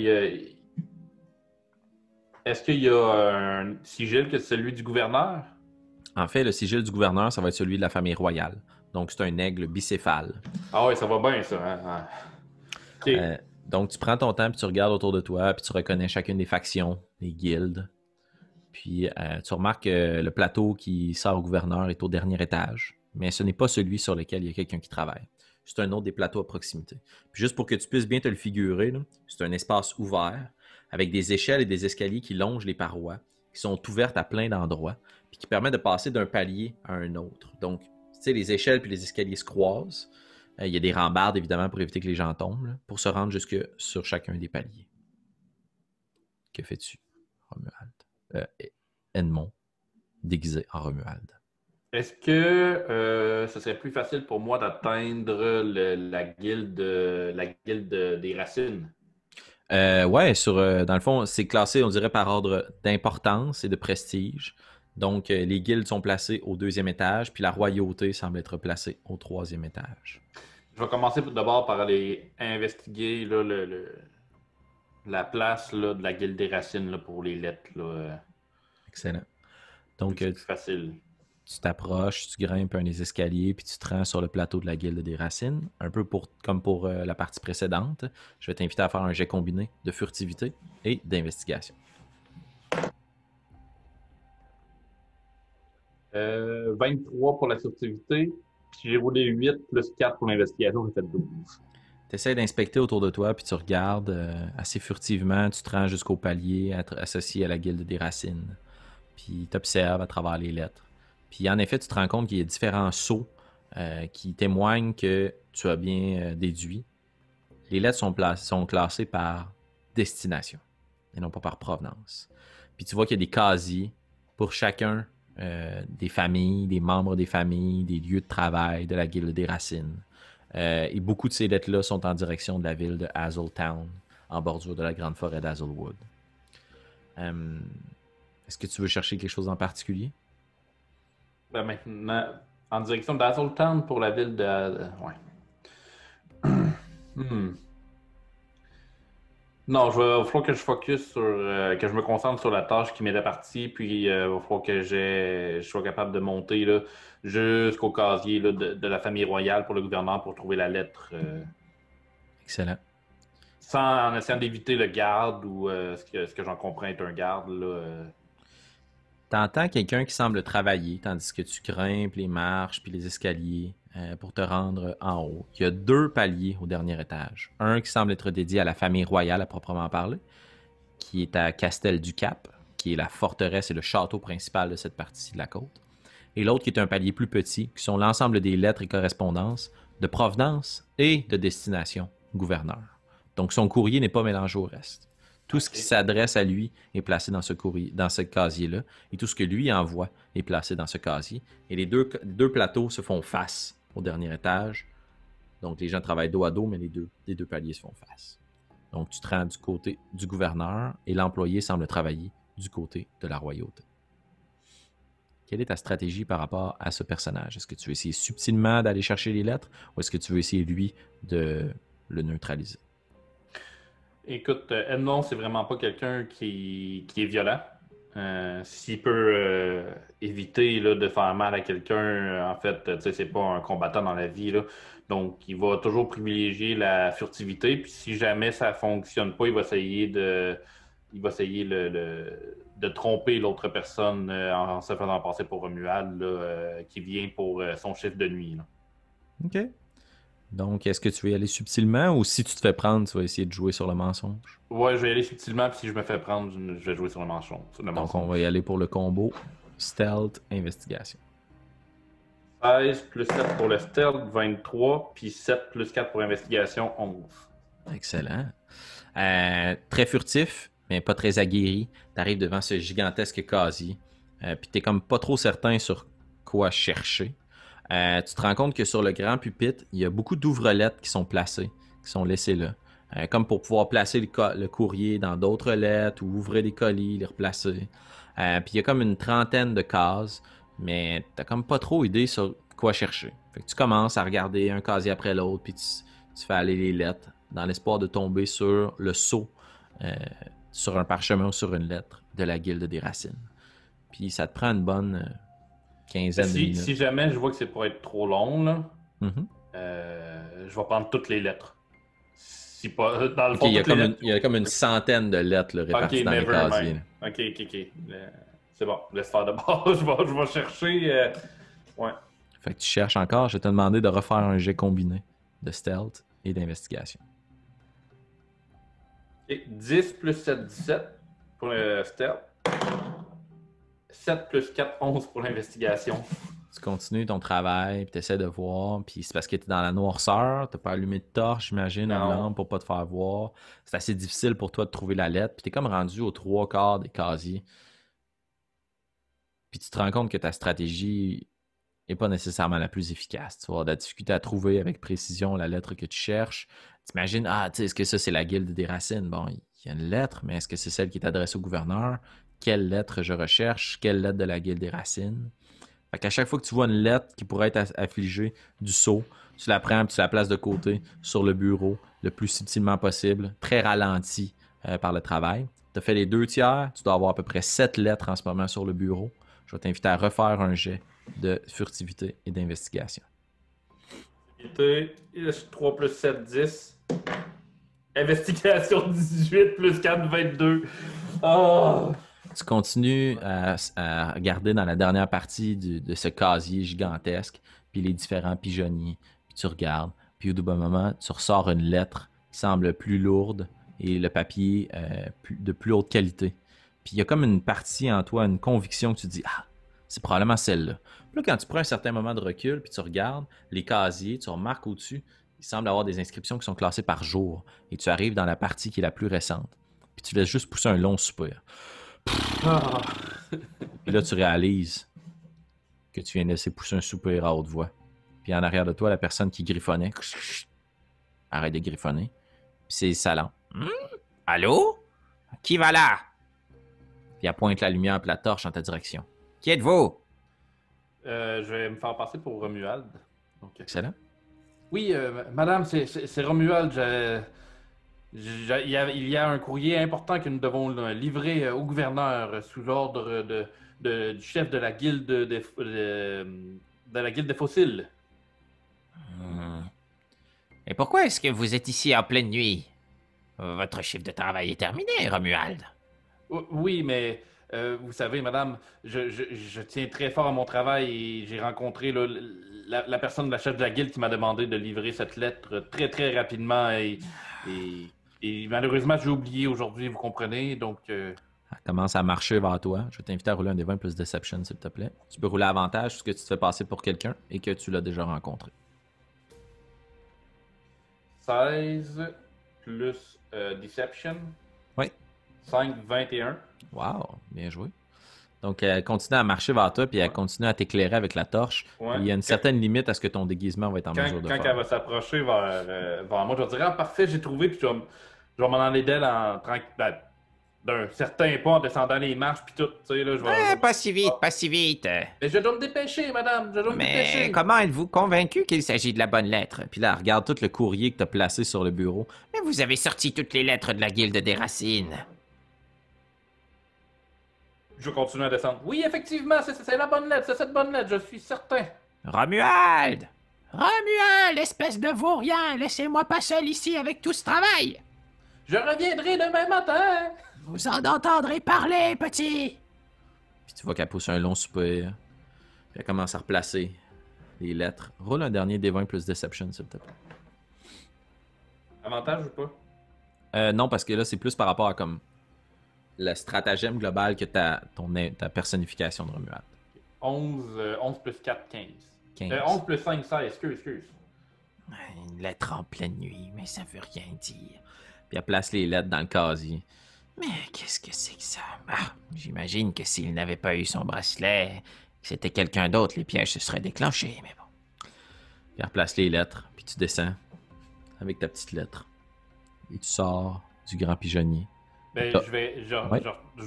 Est-ce qu'il y a un sigil que c'est celui du gouverneur? En fait, le sigil du gouverneur, ça va être celui de la famille royale. Donc, c'est un aigle bicéphale. Ah oui, ça va bien, ça. Hein? OK. Donc, tu prends ton temps, puis tu regardes autour de toi, puis tu reconnais chacune des factions, des guildes. Puis, tu remarques que le plateau qui sert au gouverneur est au dernier étage. Mais ce n'est pas celui sur lequel il y a quelqu'un qui travaille. C'est un autre des plateaux à proximité. Puis, juste pour que tu puisses bien te le figurer, là, c'est un espace ouvert, avec des échelles et des escaliers qui longent les parois, qui sont ouvertes à plein d'endroits, puis qui permettent de passer d'un palier à un autre. Donc, tu sais, les échelles puis les escaliers se croisent. Il y a des rambardes, évidemment, pour éviter que les gens tombent, là, pour se rendre jusque sur chacun des paliers. Que fais-tu, Romuald? Edmond, déguisé en Romuald. Est-ce que ce serait plus facile pour moi d'atteindre la guilde des racines? Ouais, dans le fond, c'est classé, on dirait, par ordre d'importance et de prestige. Donc, les guildes sont placées au 2e étage, puis la royauté semble être placée au 3e étage. Je vais commencer d'abord par aller investiguer là, la place là, de la guilde des racines là, pour les lettres. Là, Excellent. Donc, c'est plus facile. tu t'approches, tu grimpes un des escaliers, puis tu te rends sur le plateau de la guilde des racines, un peu comme pour la partie précédente. Je vais t'inviter à faire un jet combiné de furtivité et d'investigation. 23 pour la furtivité, puis j'ai roulé 8 plus 4 pour l'investigation, j'ai fait 12. Tu essaies d'inspecter autour de toi, puis tu regardes assez furtivement, tu te rends jusqu'au palier associé à la guilde des racines. Puis tu observes à travers les lettres. Puis en effet, tu te rends compte qu'il y a différents sceaux qui témoignent que tu as bien déduit. Les lettres sont classées par destination et non pas par provenance. Puis tu vois qu'il y a des casiers pour chacun des familles, des membres des familles, des lieux de travail de la guilde des racines. Et beaucoup de ces lettres-là sont en direction de la ville de Hazeltown, en bordure de la grande forêt d'Hazelwood. Est-ce que tu veux chercher quelque chose en particulier? Ben maintenant, en direction d'Hazeltown pour la ville de... ouais. Non, il va falloir que je focus sur... que je me concentre sur la tâche qui m'est répartie, puis il va falloir que je sois capable de monter là, jusqu'au casier là, de la famille royale pour le gouverneur pour trouver la lettre. Excellent. En essayant d'éviter le garde ou ce que j'en comprends être un garde. Là, T'entends quelqu'un qui semble travailler, tandis que tu grimpes les marches puis les escaliers pour te rendre en haut. Il y a 2 paliers au dernier étage. Un qui semble être dédié à la famille royale à proprement parler, qui est à Castel du Cap, qui est la forteresse et le château principal de cette partie de la côte. Et l'autre qui est un palier plus petit, qui sont l'ensemble des lettres et correspondances de provenance et de destination gouverneur. Donc son courrier n'est pas mélangé au reste. Tout ce qui s'adresse à lui est placé dans ce casier-là, et tout ce que lui envoie est placé dans ce casier. Et les deux plateaux se font face au dernier étage. Donc les gens travaillent dos à dos, mais les deux paliers se font face. Donc tu te rends du côté du gouverneur, et l'employé semble travailler du côté de la royauté. Quelle est ta stratégie par rapport à ce personnage? Est-ce que tu veux essayer subtilement d'aller chercher les lettres, ou est-ce que tu veux essayer, lui, de le neutraliser? Écoute, Edmond, c'est vraiment pas quelqu'un qui est violent. S'il peut éviter là, de faire mal à quelqu'un, en fait, tu sais, c'est pas un combattant dans la vie, là. Donc, il va toujours privilégier la furtivité. Puis, si jamais ça fonctionne pas, il va essayer de tromper l'autre personne en se faisant passer pour Romuald, là, qui vient pour son chef de nuit, là. OK. Donc, est-ce que tu veux y aller subtilement ou si tu te fais prendre, tu vas essayer de jouer sur le mensonge? Ouais, je vais y aller subtilement, puis si je me fais prendre, je vais jouer sur le mensonge. Donc, on va y aller pour le combo Stealth Investigation. 16 plus 7 pour le stealth, 23, puis 7 plus 4 pour investigation, 11. Excellent. Très furtif, mais pas très aguerri. Tu arrives devant ce gigantesque casier, puis tu comme pas trop certain sur quoi chercher. Tu te rends compte que sur le grand pupitre, il y a beaucoup d'ouvre-lettres qui sont placées, qui sont laissées là. Comme pour pouvoir placer le courrier dans d'autres lettres ou ouvrir des colis, les replacer. Puis il y a comme une trentaine de cases, mais t'as comme pas trop idée sur quoi chercher. Fait que tu commences à regarder un casier après l'autre, puis tu fais aller les lettres dans l'espoir de tomber sur le sceau, sur un parchemin ou sur une lettre de la Guilde des Racines. Puis ça te prend une bonne quinzaine de minutes. Si jamais je vois que c'est pour être trop long, là, Mhm. je vais prendre toutes les lettres. Si pas, dans le fond, Ok, toutes il y a comme une centaine de lettres là, réparties Ok, dans les never casiers. mind. Ok. C'est bon, laisse faire de bord. je vais chercher. Ouais. Fait que tu cherches encore. Je vais te demander de refaire un jet combiné de stealth et d'investigation. Ok, 10 plus 7, 17 pour le stealth. 7 plus 4, 11 pour l'investigation. Tu continues ton travail, puis tu essaies de voir, puis c'est parce que tu es dans la noirceur, tu n'as pas allumé de torche, j'imagine, une Non. lampe pour pas te faire voir. C'est assez difficile pour toi de trouver la lettre, puis tu es comme rendu aux 3/4 des casiers. Puis tu te rends compte que ta stratégie n'est pas nécessairement la plus efficace. Tu vas avoir de la difficulté à trouver avec précision la lettre que tu cherches. T'imagines, tu sais, est-ce que ça c'est la Guilde des Racines? Bon, il y a une lettre, mais est-ce que c'est celle qui est adressée au gouverneur? Quelle lettre je recherche? Quelle lettre de la Guilde des Racines? Fait qu'à chaque fois que tu vois une lettre qui pourrait être affligée du sceau, tu la prends et tu la places de côté sur le bureau le plus subtilement possible, très ralenti par le travail. Tu as fait les 2/3, tu dois avoir à peu près 7 lettres en ce moment sur le bureau. Je vais t'inviter à refaire un jet de furtivité et d'investigation. 3 plus 7, 10. Investigation 18 plus 4, 22. Oh! Tu continues à regarder dans la dernière partie de ce casier gigantesque, puis les différents pigeonniers, puis tu regardes, puis au bout d'un moment, tu ressors une lettre qui semble plus lourde et le papier de plus haute qualité. Puis il y a comme une partie en toi, une conviction que tu dis « Ah, c'est probablement celle-là. » Puis là, quand tu prends un certain moment de recul, puis tu regardes les casiers, tu remarques au-dessus, il semble avoir des inscriptions qui sont classées par jour, et tu arrives dans la partie qui est la plus récente. Puis tu laisses juste pousser un long soupir. Ah. Puis là, tu réalises que tu viens de laisser pousser un soupir à haute voix. Puis en arrière de toi, la personne qui griffonnait arrête de griffonner. Puis c'est Salan. Allô? Qui va là? Puis elle pointe la lumière et la torche en ta direction. Qui êtes-vous? Je vais me faire passer pour Romuald. Donc, Excellent. oui, madame, c'est Romuald. Il y a un courrier important que nous devons livrer au gouverneur sous l'ordre du chef de la guilde de la guilde des fossiles. Et pourquoi est-ce que vous êtes ici en pleine nuit? Votre chiffre de travail est terminé, Romuald. Oui, mais vous savez, madame, je tiens très fort à mon travail et j'ai rencontré là, la personne de la chef de la guilde qui m'a demandé de livrer cette lettre très, très rapidement et malheureusement, j'ai oublié aujourd'hui, vous comprenez, donc... Elle commence à marcher vers toi. Je vais t'inviter à rouler un des 20 plus Deception, s'il te plaît. Tu peux rouler avantage parce que tu te fais passer pour quelqu'un et que tu l'as déjà rencontré. 16 plus Deception. Oui. 5, 21. Wow, bien joué. Donc, elle continue à marcher vers toi, puis elle continue à t'éclairer avec la torche. Ouais. Il y a une certaine limite à ce que ton déguisement va être en mesure de Quand faire. elle va s'approcher vers moi, je vais dire, ah, parfait, j'ai trouvé, puis je vais m'en aller d'elle d'un certain pas en descendant les marches, puis tout, tu sais, là, je vais... Pas si vite, pas si vite. Mais je dois me dépêcher, madame, je dois me Mais dépêcher. comment êtes-vous convaincu qu'il s'agit de la bonne lettre? Puis là, elle regarde tout le courrier que tu as placé sur le bureau. Mais vous avez sorti toutes les lettres de la Guilde des Racines. Je continue à descendre. Oui, effectivement, c'est la bonne lettre, c'est cette bonne lettre, je suis certain. Romuald! Romuald, espèce de vaurien, laissez-moi pas seul ici avec tout ce travail! Je reviendrai demain matin. Vous en entendrez parler, petit! Puis tu vois qu'elle pousse un long soupir. Puis elle commence à replacer les lettres. Roule un dernier D20 plus Deception, s'il te plaît. Avantage ou pas? Non, parce que là, c'est plus par rapport à comme le stratagème global que ta personnification de Romuald. 11 plus 4, 15. 15. 11 plus 5, 16. Excuse. Une lettre en pleine nuit, mais ça veut rien dire. Puis elle place les lettres dans le casier. Mais qu'est-ce que c'est que ça? Ah, j'imagine que s'il n'avait pas eu son bracelet, que c'était quelqu'un d'autre, les pièges se seraient déclenchés, mais bon. Puis elle replace les lettres, puis tu descends avec ta petite lettre. Et tu sors du grand pigeonnier. Ben, Ah. je vais Ouais.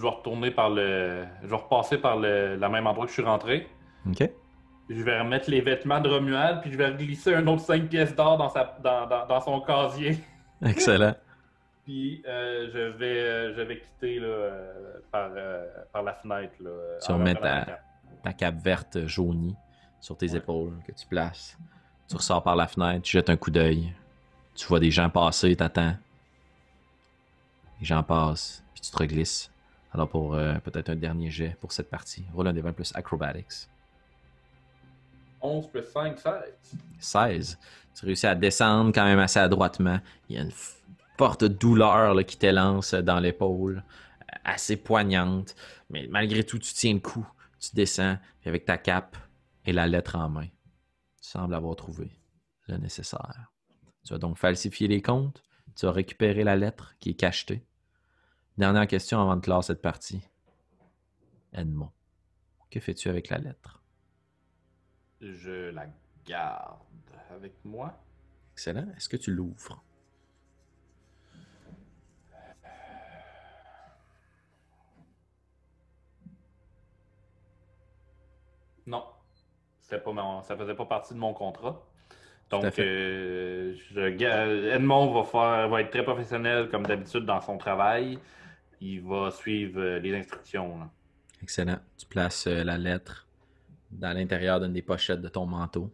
retourner par le. Je vais repasser par le même endroit que je suis rentré. OK? Je vais remettre les vêtements de Romuald, puis je vais glisser un autre 5 pièces d'or dans son casier. Excellent. Puis je vais quitter là, par la fenêtre. Là, Tu en remets reprenant la cape. ta cape verte jaunie sur tes Ouais. épaules que tu places. Tu ressors par la fenêtre, tu jettes un coup d'œil. Tu vois des gens passer, t'attends. Les gens passent, puis tu te reglisses. Alors pour peut-être un dernier jet pour cette partie, roule un des 20 plus Acrobatics. 11 plus 5, 16. 16. Tu réussis à descendre quand même assez adroitement. Il y a une forte douleur là, qui t'élance dans l'épaule, assez poignante. Mais malgré tout, tu tiens le coup. Tu descends, puis avec ta cape et la lettre en main, tu sembles avoir trouvé le nécessaire. Tu vas donc falsifier les comptes. Tu vas récupérer la lettre qui est cachetée. Dernière question avant de clore cette partie. Edmond, que fais-tu avec la lettre? Je la garde avec moi. Excellent. Est-ce que tu l'ouvres? Non. Ça faisait pas partie de mon contrat. Tout à Donc, fait. Edmond va être très professionnel comme d'habitude dans son travail. Il va suivre les instructions. Là. Excellent. Tu places la lettre dans l'intérieur d'une des pochettes de ton manteau.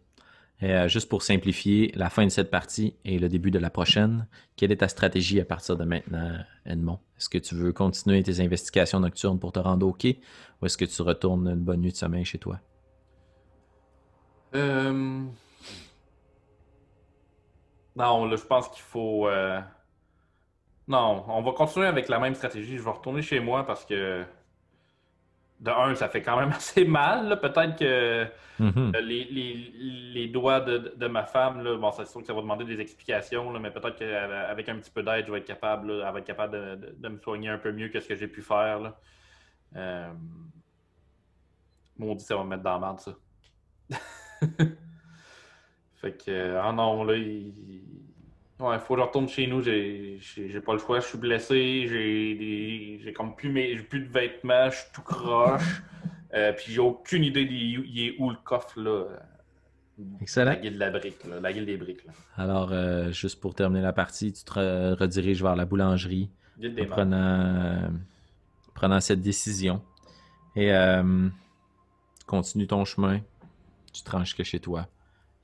Et, juste pour simplifier, la fin de cette partie et le début de la prochaine, quelle est ta stratégie à partir de maintenant, Edmond? Est-ce que tu veux continuer tes investigations nocturnes pour te rendre au quai ou est-ce que tu retournes une bonne nuit de sommeil chez toi? Non, là, je pense qu'il faut. Non, on va continuer avec la même stratégie. Je vais retourner chez moi parce que, de un, ça fait quand même assez mal. Là. Peut-être que Mhm. les doigts de ma femme, là, bon, c'est sûr que ça va demander des explications, là, mais peut-être qu'avec un petit peu d'aide, je vais être capable, là, elle va être capable de me soigner un peu mieux que ce que j'ai pu faire. Là. Maudit, ça va me mettre dans la merde, ça. Fait que, ah non, là, ouais, faut que je retourne chez nous. J'ai pas le choix. Je suis blessé. J'ai comme j'ai plus de vêtements. Je suis tout croche. Puis j'ai aucune idée il est où le coffre, là. Excellent. La guilde de la brique, là, la guilde des briques. Là. Alors, juste pour terminer la partie, tu te rediriges vers la boulangerie Guilde en des morts. prenant cette décision. Et tu continues ton chemin. Tu te rends jusque chez toi.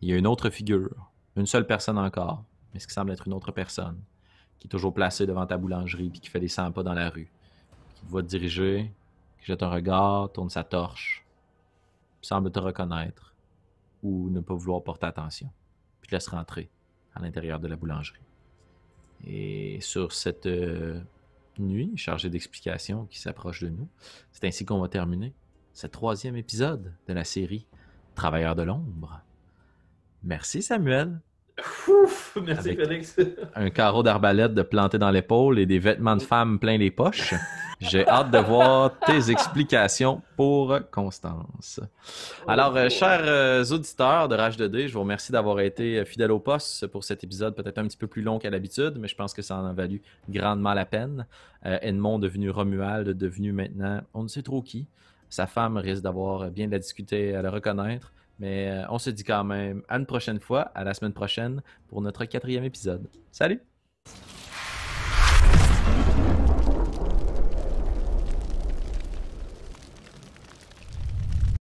Il y a une autre figure, une seule personne encore, mais ce qui semble être une autre personne, qui est toujours placée devant ta boulangerie puis qui fait des 100 pas dans la rue. Qui te voit te diriger, qui jette un regard, tourne sa torche, puis semble te reconnaître ou ne pas vouloir porter attention, puis te laisse rentrer à l'intérieur de la boulangerie. Et sur cette nuit chargée d'explications qui s'approche de nous, c'est ainsi qu'on va terminer ce 3e épisode de la série Travailleurs de l'ombre. Merci Samuel. Ouf! Merci Avec- Félix. Un carreau d'arbalète de planter dans l'épaule et des vêtements de femme plein les poches. J'ai hâte de voir tes explications pour Constance. Alors, chers auditeurs de Rage 2D, je vous remercie d'avoir été fidèles au poste pour cet épisode, peut-être un petit peu plus long qu'à l'habitude, mais je pense que ça en a valu grandement la peine. Edmond devenu Romuald, devenu maintenant, on ne sait trop qui. Sa femme risque d'avoir bien de la discuter à le reconnaître, mais on se dit quand même à une prochaine fois, à la semaine prochaine, pour notre 4e épisode. Salut!